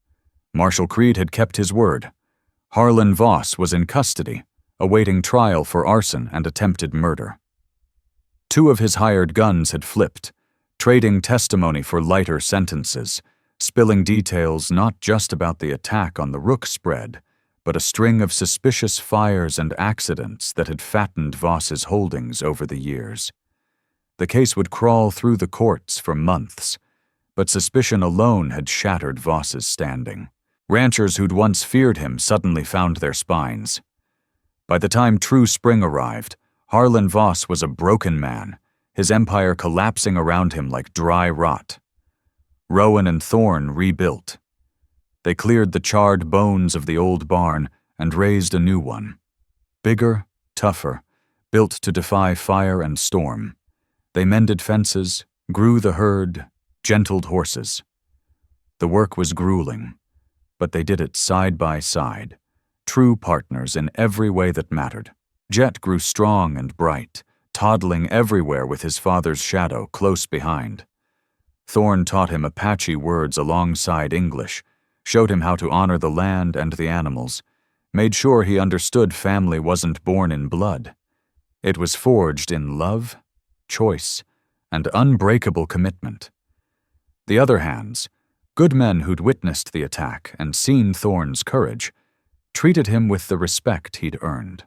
Marshal Creed had kept his word. Harlan Voss was in custody, awaiting trial for arson and attempted murder. 2 of his hired guns had flipped, trading testimony for lighter sentences, spilling details not just about the attack on the Rook spread, but a string of suspicious fires and accidents that had fattened Voss's holdings over the years. The case would crawl through the courts for months, but suspicion alone had shattered Voss's standing. Ranchers who'd once feared him suddenly found their spines. By the time true spring arrived, Harlan Voss was a broken man, his empire collapsing around him like dry rot. Rowan and Thorne rebuilt. They cleared the charred bones of the old barn and raised a new one. Bigger, tougher, built to defy fire and storm. They mended fences, grew the herd, gentled horses. The work was grueling, but they did it side by side, true partners in every way that mattered. Jet grew strong and bright, toddling everywhere with his father's shadow close behind. Thorne taught him Apache words alongside English, showed him how to honor the land and the animals, made sure he understood family wasn't born in blood. It was forged in love, choice, and unbreakable commitment. The other hands, good men who'd witnessed the attack and seen Thorne's courage, treated him with the respect he'd earned.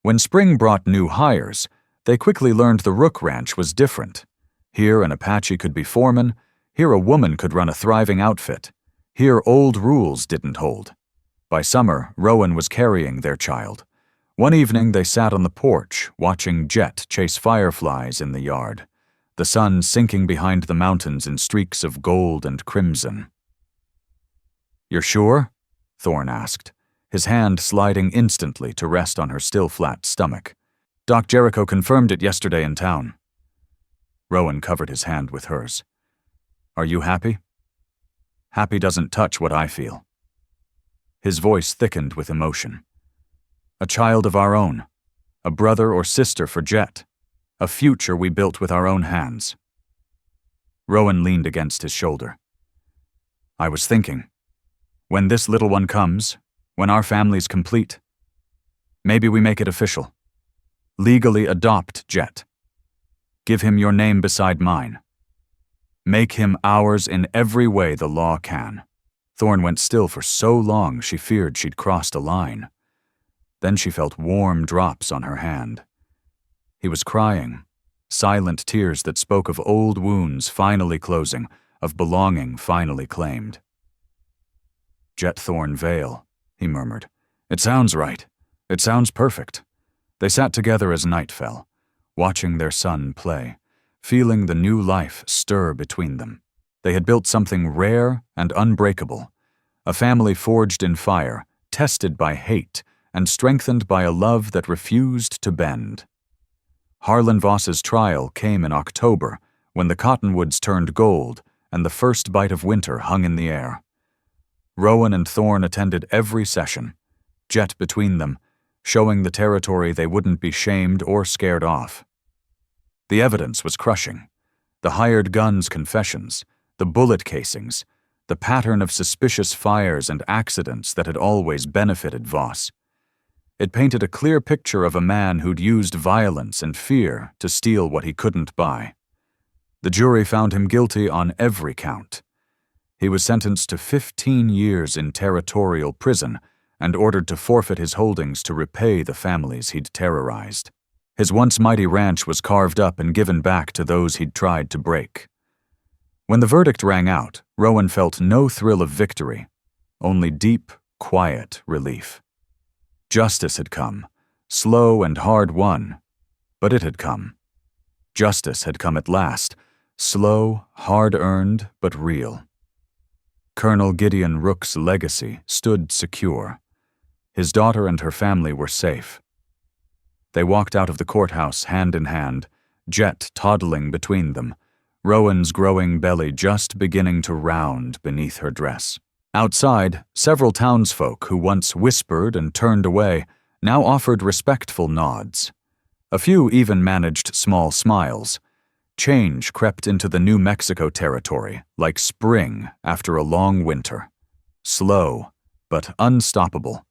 When spring brought new hires, they quickly learned the Rook Ranch was different. Here an Apache could be foreman, here a woman could run a thriving outfit. Here old rules didn't hold. By summer, Rowan was carrying their child. One evening they sat on the porch, watching Jet chase fireflies in the yard, the sun sinking behind the mountains in streaks of gold and crimson. "You're sure?" Thorn asked, his hand sliding instantly to rest on her still flat stomach. "Doc Jericho confirmed it yesterday in town." Rowan covered his hand with hers. "Are you happy?" "Happy doesn't touch what I feel." His voice thickened with emotion. "A child of our own, a brother or sister for Jet, a future we built with our own hands." Rowan leaned against his shoulder. "I was thinking, when this little one comes, when our family's complete, maybe we make it official. Legally adopt Jet. Give him your name beside mine. Make him ours in every way the law can." Thorn went still for so long she feared she'd crossed a line. Then she felt warm drops on her hand. He was crying, silent tears that spoke of old wounds finally closing, of belonging finally claimed. "Jet Thorn Vale," he murmured. "It sounds right. It sounds perfect." They sat together as night fell, watching their son play, feeling the new life stir between them. They had built something rare and unbreakable, a family forged in fire, tested by hate, and strengthened by a love that refused to bend. Harlan Voss's trial came in October, when the cottonwoods turned gold and the first bite of winter hung in the air. Rowan and Thorn attended every session, Jet between them, showing the territory they wouldn't be shamed or scared off. The evidence was crushing. The hired gun's confessions, the bullet casings, the pattern of suspicious fires and accidents that had always benefited Voss. It painted a clear picture of a man who'd used violence and fear to steal what he couldn't buy. The jury found him guilty on every count. He was sentenced to 15 years in territorial prison and ordered to forfeit his holdings to repay the families he'd terrorized. His once mighty ranch was carved up and given back to those he'd tried to break. When the verdict rang out, Rowan felt no thrill of victory, only deep, quiet relief. Justice had come, slow and hard-won, but it had come. Justice had come at last, slow, hard-earned, but real. Colonel Gideon Rook's legacy stood secure. His daughter and her family were safe. They walked out of the courthouse hand in hand, Jet toddling between them, Rowan's growing belly just beginning to round beneath her dress. Outside, several townsfolk who once whispered and turned away now offered respectful nods. A few even managed small smiles. Change crept into the New Mexico territory like spring after a long winter. Slow, but unstoppable.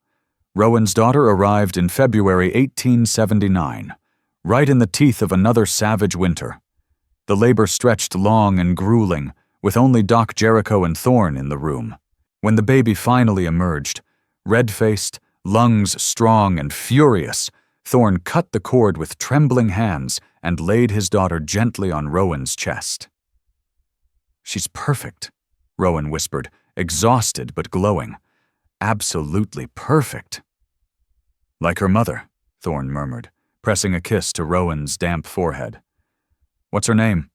Rowan's daughter arrived in February 1879, right in the teeth of another savage winter. The labor stretched long and grueling, with only Doc Jericho and Thorn in the room. When the baby finally emerged, red-faced, lungs strong and furious, Thorn cut the cord with trembling hands and laid his daughter gently on Rowan's chest. "She's perfect," Rowan whispered, exhausted but glowing. "Absolutely perfect." "Like her mother," Thorn murmured, pressing a kiss to Rowan's damp forehead. "What's her name?"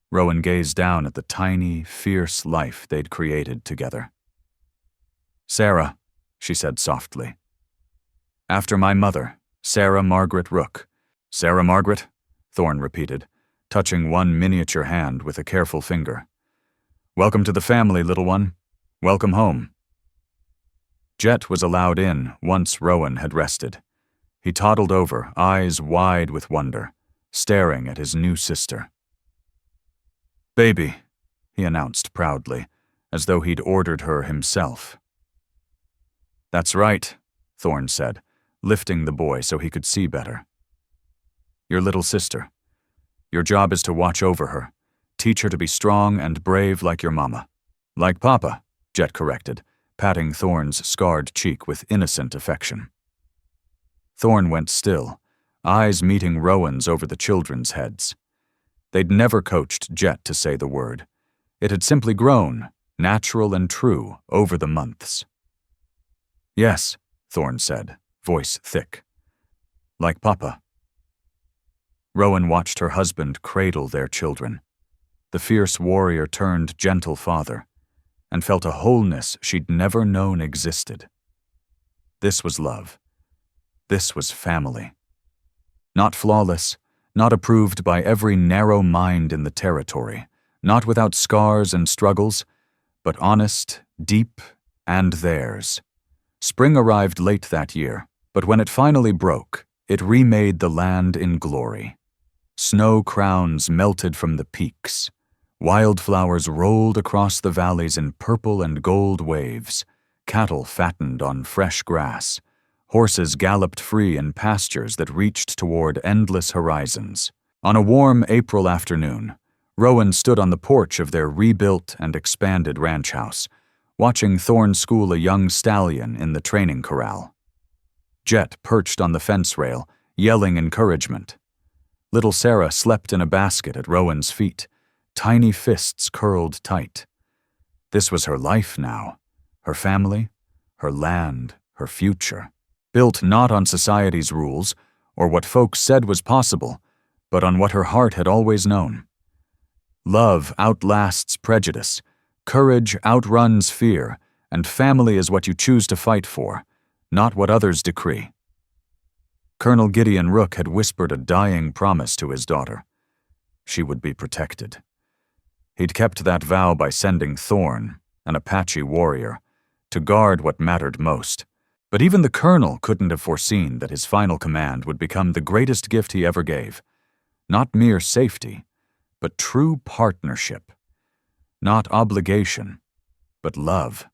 Rowan gazed down at the tiny, fierce life they'd created together. "Sarah," she said softly. "After my mother, Sarah Margaret Rook." "Sarah Margaret?" Thorn repeated, touching one miniature hand with a careful finger. "Welcome to the family, little one. Welcome home." Jet was allowed in once Rowan had rested. He toddled over, eyes wide with wonder, staring at his new sister. "Baby," he announced proudly, as though he'd ordered her himself. "That's right," Thorn said, lifting the boy so he could see better. "Your little sister. Your job is to watch over her, teach her to be strong and brave like your mama." "Like Papa," Jet corrected, patting Thorn's scarred cheek with innocent affection. Thorn went still, eyes meeting Rowan's over the children's heads. They'd never coached Jet to say the word. It had simply grown, natural and true, over the months. "Yes," Thorn said, voice thick. "Like Papa." Rowan watched her husband cradle their children. The fierce warrior turned gentle father, and felt a wholeness she'd never known existed. This was love. This was family. Not flawless, not approved by every narrow mind in the territory, not without scars and struggles, but honest, deep, and theirs. Spring arrived late that year, but when it finally broke, it remade the land in glory. Snow crowns melted from the peaks. Wildflowers rolled across the valleys in purple and gold waves. Cattle fattened on fresh grass. Horses galloped free in pastures that reached toward endless horizons. On a warm April afternoon, Rowan stood on the porch of their rebuilt and expanded ranch house, watching Thorn school a young stallion in the training corral. Jet perched on the fence rail, yelling encouragement. Little Sarah slept in a basket at Rowan's feet, tiny fists curled tight. This was her life now, her family, her land, her future, built not on society's rules or what folks said was possible, but on what her heart had always known. Love outlasts prejudice, courage outruns fear, and family is what you choose to fight for, not what others decree. Colonel Gideon Rook had whispered a dying promise to his daughter. She would be protected. He'd kept that vow by sending Thorn, an Apache warrior, to guard what mattered most. But even the colonel couldn't have foreseen that his final command would become the greatest gift he ever gave. Not mere safety, but true partnership. Not obligation, but love.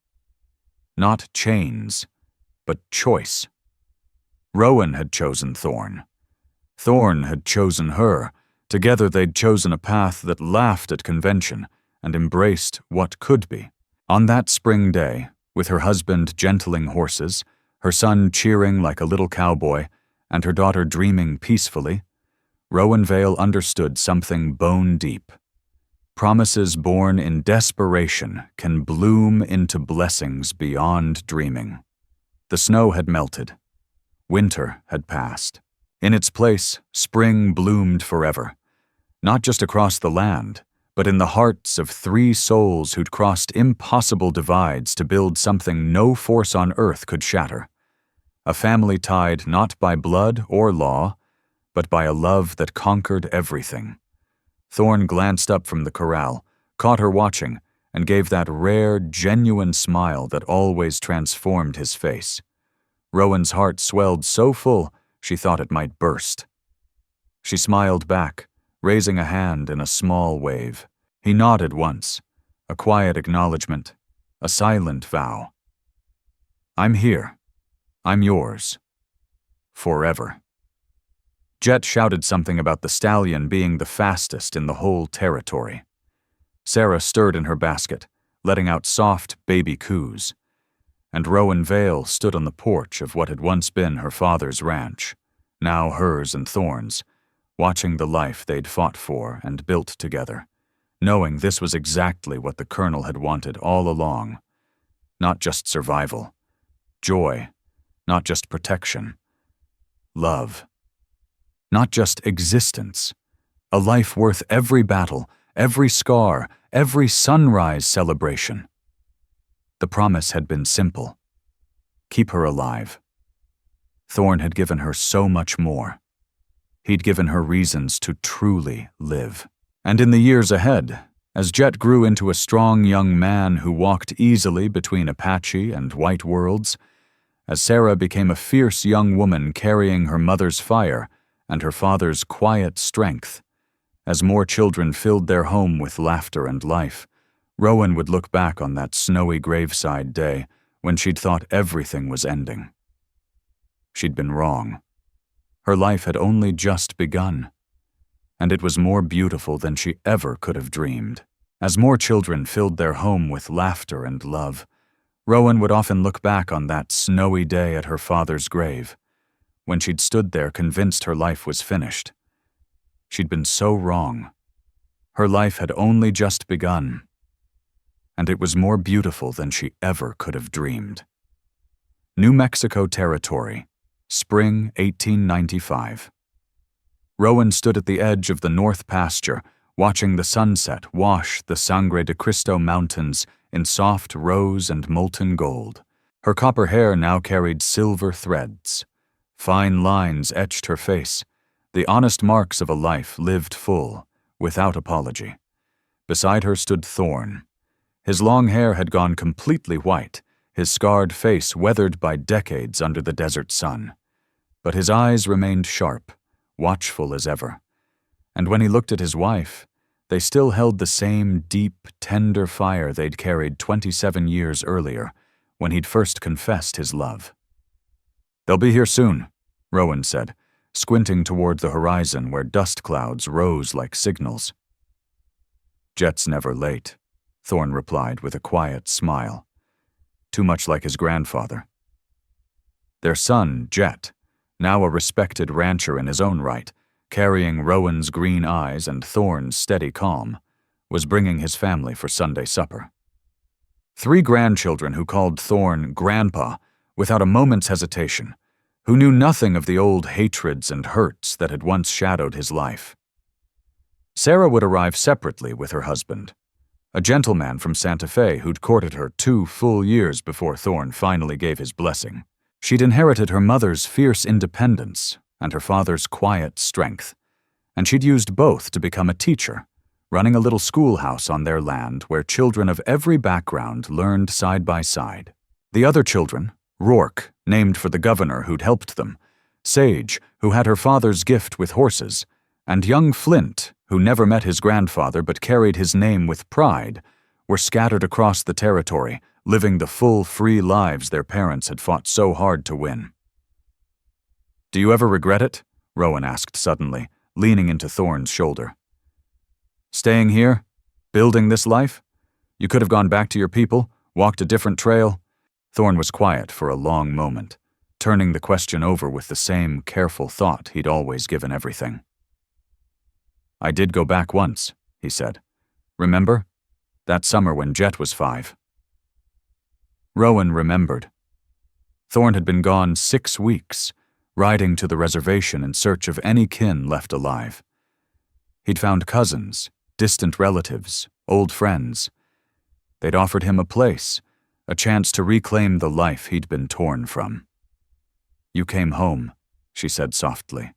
Not chains, but choice. Rowan had chosen Thorn. Thorn had chosen her. Together they'd chosen a path that laughed at convention and embraced what could be. On that spring day, with her husband gentling horses, her son cheering like a little cowboy, and her daughter dreaming peacefully, Rowan Vale understood something bone deep. Promises born in desperation can bloom into blessings beyond dreaming. The snow had melted. Winter had passed. In its place, spring bloomed forever. Not just across the land, but in the hearts of 3 souls who'd crossed impossible divides to build something no force on earth could shatter. A family tied not by blood or law, but by a love that conquered everything. Thorn glanced up from the corral, caught her watching, and gave that rare, genuine smile that always transformed his face. Rowan's heart swelled so full she thought it might burst. She smiled back, raising a hand in a small wave. He nodded once, a quiet acknowledgement, a silent vow. "I'm here. I'm yours. Forever." Jet shouted something about the stallion being the fastest in the whole territory. Sarah stirred in her basket, letting out soft baby coos. And Rowan Vale stood on the porch of what had once been her father's ranch, now hers and Thorn's, watching the life they'd fought for and built together, knowing this was exactly what the colonel had wanted all along. Not just survival, joy, not just protection, love. Not just existence, a life worth every battle, every scar, every sunrise celebration. The promise had been simple. Keep her alive. Thorn had given her so much more. He'd given her reasons to truly live. And in the years ahead, as Jet grew into a strong young man who walked easily between Apache and white worlds, as Sarah became a fierce young woman carrying her mother's fire and her father's quiet strength, as more children filled their home with laughter and life, Rowan would look back on that snowy graveside day when she'd thought everything was ending. She'd been wrong. Her life had only just begun, and it was more beautiful than she ever could have dreamed. As more children filled their home with laughter and love, Rowan would often look back on that snowy day at her father's grave, when she'd stood there convinced her life was finished. She'd been so wrong, Her life had only just begun, and it was more beautiful than she ever could have dreamed. New Mexico Territory, spring 1895. Rowan stood at the edge of the north pasture, watching the sunset wash the Sangre de Cristo Mountains in soft rose and molten gold. Her copper hair now carried silver threads. Fine lines etched her face, the honest marks of a life lived full, without apology. Beside her stood Thorn. His long hair had gone completely white, his scarred face weathered by decades under the desert sun. But his eyes remained sharp, watchful as ever. And when he looked at his wife, they still held the same deep, tender fire they'd carried 27 years earlier, when he'd first confessed his love. "They'll be here soon," Rowan said, squinting toward the horizon where dust clouds rose like signals. "Jet's never late," Thorn replied with a quiet smile. Too much like his grandfather. Their son, Jet, now a respected rancher in his own right, carrying Rowan's green eyes and Thorn's steady calm, was bringing his family for Sunday supper. 3 grandchildren who called Thorn Grandpa without a moment's hesitation, who knew nothing of the old hatreds and hurts that had once shadowed his life. Sarah would arrive separately with her husband, a gentleman from Santa Fe who'd courted her 2 full years before Thorn finally gave his blessing. She'd inherited her mother's fierce independence and her father's quiet strength, and she'd used both to become a teacher, running a little schoolhouse on their land where children of every background learned side by side. The other children, Rourke, named for the governor who'd helped them, Sage, who had her father's gift with horses, and young Flint, who never met his grandfather but carried his name with pride, were scattered across the territory, living the full, free lives their parents had fought so hard to win. "Do you ever regret it?" Rowan asked suddenly, leaning into Thorn's shoulder. "Staying here? Building this life? You could have gone back to your people, walked a different trail?" Thorn was quiet for a long moment, turning the question over with the same careful thought he'd always given everything. "I did go back once," he said. "Remember? That summer when Jet was 5. Rowan remembered. Thorn had been gone 6 weeks, riding to the reservation in search of any kin left alive. He'd found cousins, distant relatives, old friends. They'd offered him a place, a chance to reclaim the life he'd been torn from. "You came home," she said softly,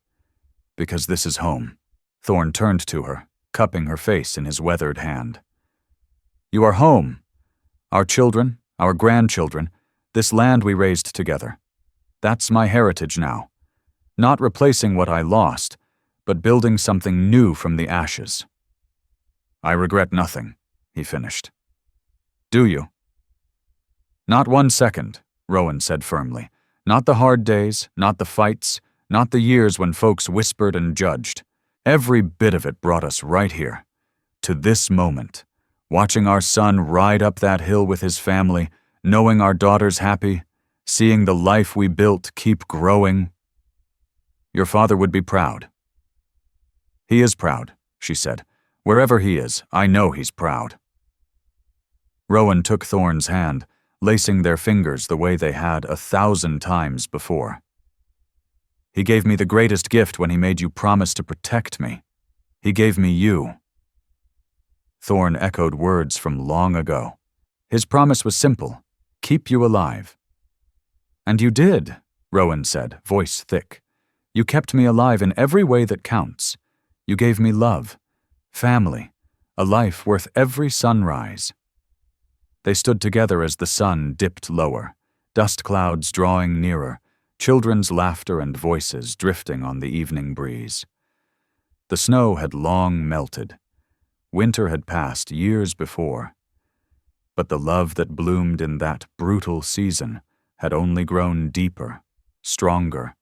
"because this is home." Thorn turned to her, cupping her face in his weathered hand. "You are home. Our children, our grandchildren, this land we raised together. That's my heritage now. Not replacing what I lost, but building something new from the ashes." "I regret nothing," he finished. "Do you?" "Not 1 second," Rowan said firmly. "Not the hard days, not the fights, not the years when folks whispered and judged. Every bit of it brought us right here, to this moment, watching our son ride up that hill with his family, knowing our daughter's happy, seeing the life we built keep growing. Your father would be proud." "He is proud," she said. "Wherever he is, I know he's proud." Rowan took Thorn's hand, lacing their fingers the way they had 1,000 times before. "He gave me the greatest gift when he made you promise to protect me. He gave me you." Thorn echoed words from long ago. His promise was simple: keep you alive. "And you did," Rowan said, voice thick. "You kept me alive in every way that counts. You gave me love, family, a life worth every sunrise." They stood together as the sun dipped lower, dust clouds drawing nearer, children's laughter and voices drifting on the evening breeze. The snow had long melted. Winter had passed years before. But the love that bloomed in that brutal season had only grown deeper, stronger,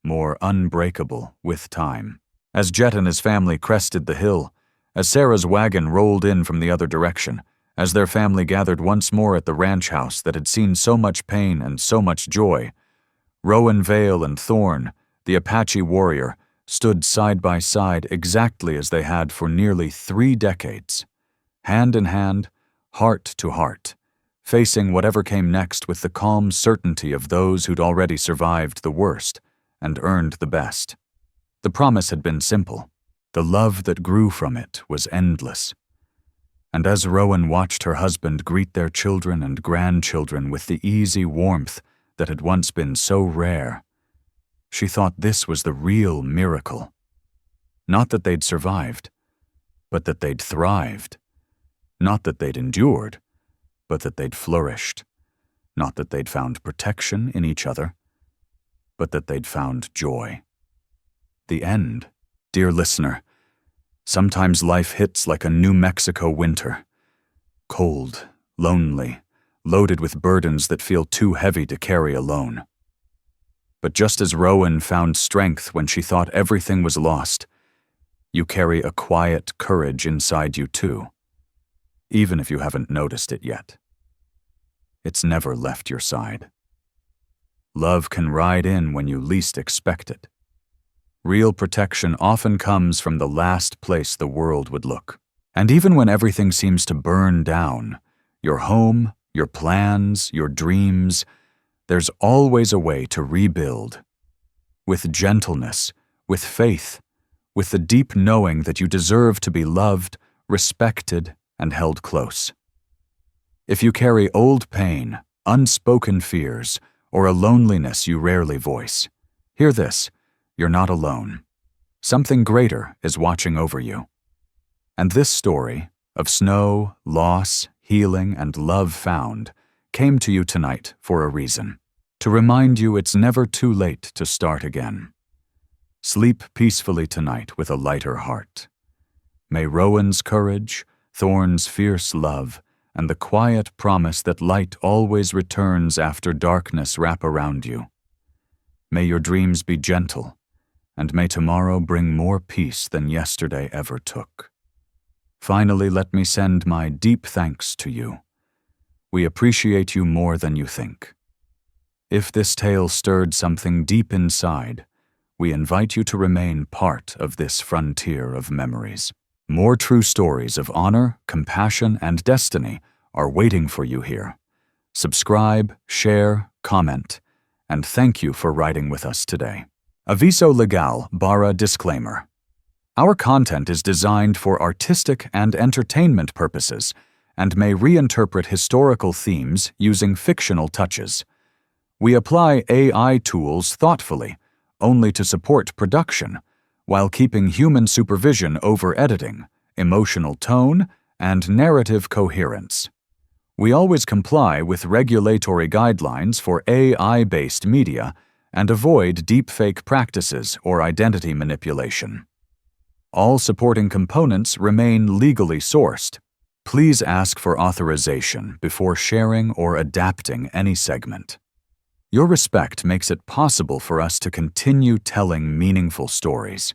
more unbreakable with time. As Jet and his family crested the hill, as Sarah's wagon rolled in from the other direction, as their family gathered once more at the ranch house that had seen so much pain and so much joy, Rowan Vale and Thorn, the Apache warrior, stood side by side exactly as they had for nearly 3 decades, hand in hand, heart to heart, facing whatever came next with the calm certainty of those who'd already survived the worst and earned the best. The promise had been simple. The love that grew from it was endless. And as Rowan watched her husband greet their children and grandchildren with the easy warmth that had once been so rare, she thought this was the real miracle. Not that they'd survived, but that they'd thrived. Not that they'd endured, but that they'd flourished. Not that they'd found protection in each other, but that they'd found joy. The end, dear listener. Sometimes life hits like a New Mexico winter. Cold, lonely, loaded with burdens that feel too heavy to carry alone. But just as Rowan found strength when she thought everything was lost, you carry a quiet courage inside you too, even if you haven't noticed it yet. It's never left your side. Love can ride in when you least expect it. Real protection often comes from the last place the world would look. And even when everything seems to burn down, your home, your plans, your dreams, there's always a way to rebuild. With gentleness, with faith, with the deep knowing that you deserve to be loved, respected, and held close. If you carry old pain, unspoken fears, or a loneliness you rarely voice, hear this: you're not alone. Something greater is watching over you. And this story of snow, loss, healing, and love found came to you tonight for a reason. To remind you it's never too late to start again. Sleep peacefully tonight with a lighter heart. May Rowan's courage, Thorn's fierce love, and the quiet promise that light always returns after darkness wrap around you. May your dreams be gentle, and may tomorrow bring more peace than yesterday ever took. Finally, let me send my deep thanks to you. We appreciate you more than you think. If this tale stirred something deep inside, we invite you to remain part of this frontier of memories. More true stories of honor, compassion, and destiny are waiting for you here. Subscribe, share, comment, and thank you for riding with us today. Aviso legal barra disclaimer. Our content is designed for artistic and entertainment purposes and may reinterpret historical themes using fictional touches. We apply AI tools thoughtfully, only to support production, while keeping human supervision over editing, emotional tone, and narrative coherence. We always comply with regulatory guidelines for AI-based media and avoid deepfake practices or identity manipulation. All supporting components remain legally sourced. Please ask for authorization before sharing or adapting any segment. Your respect makes it possible for us to continue telling meaningful stories.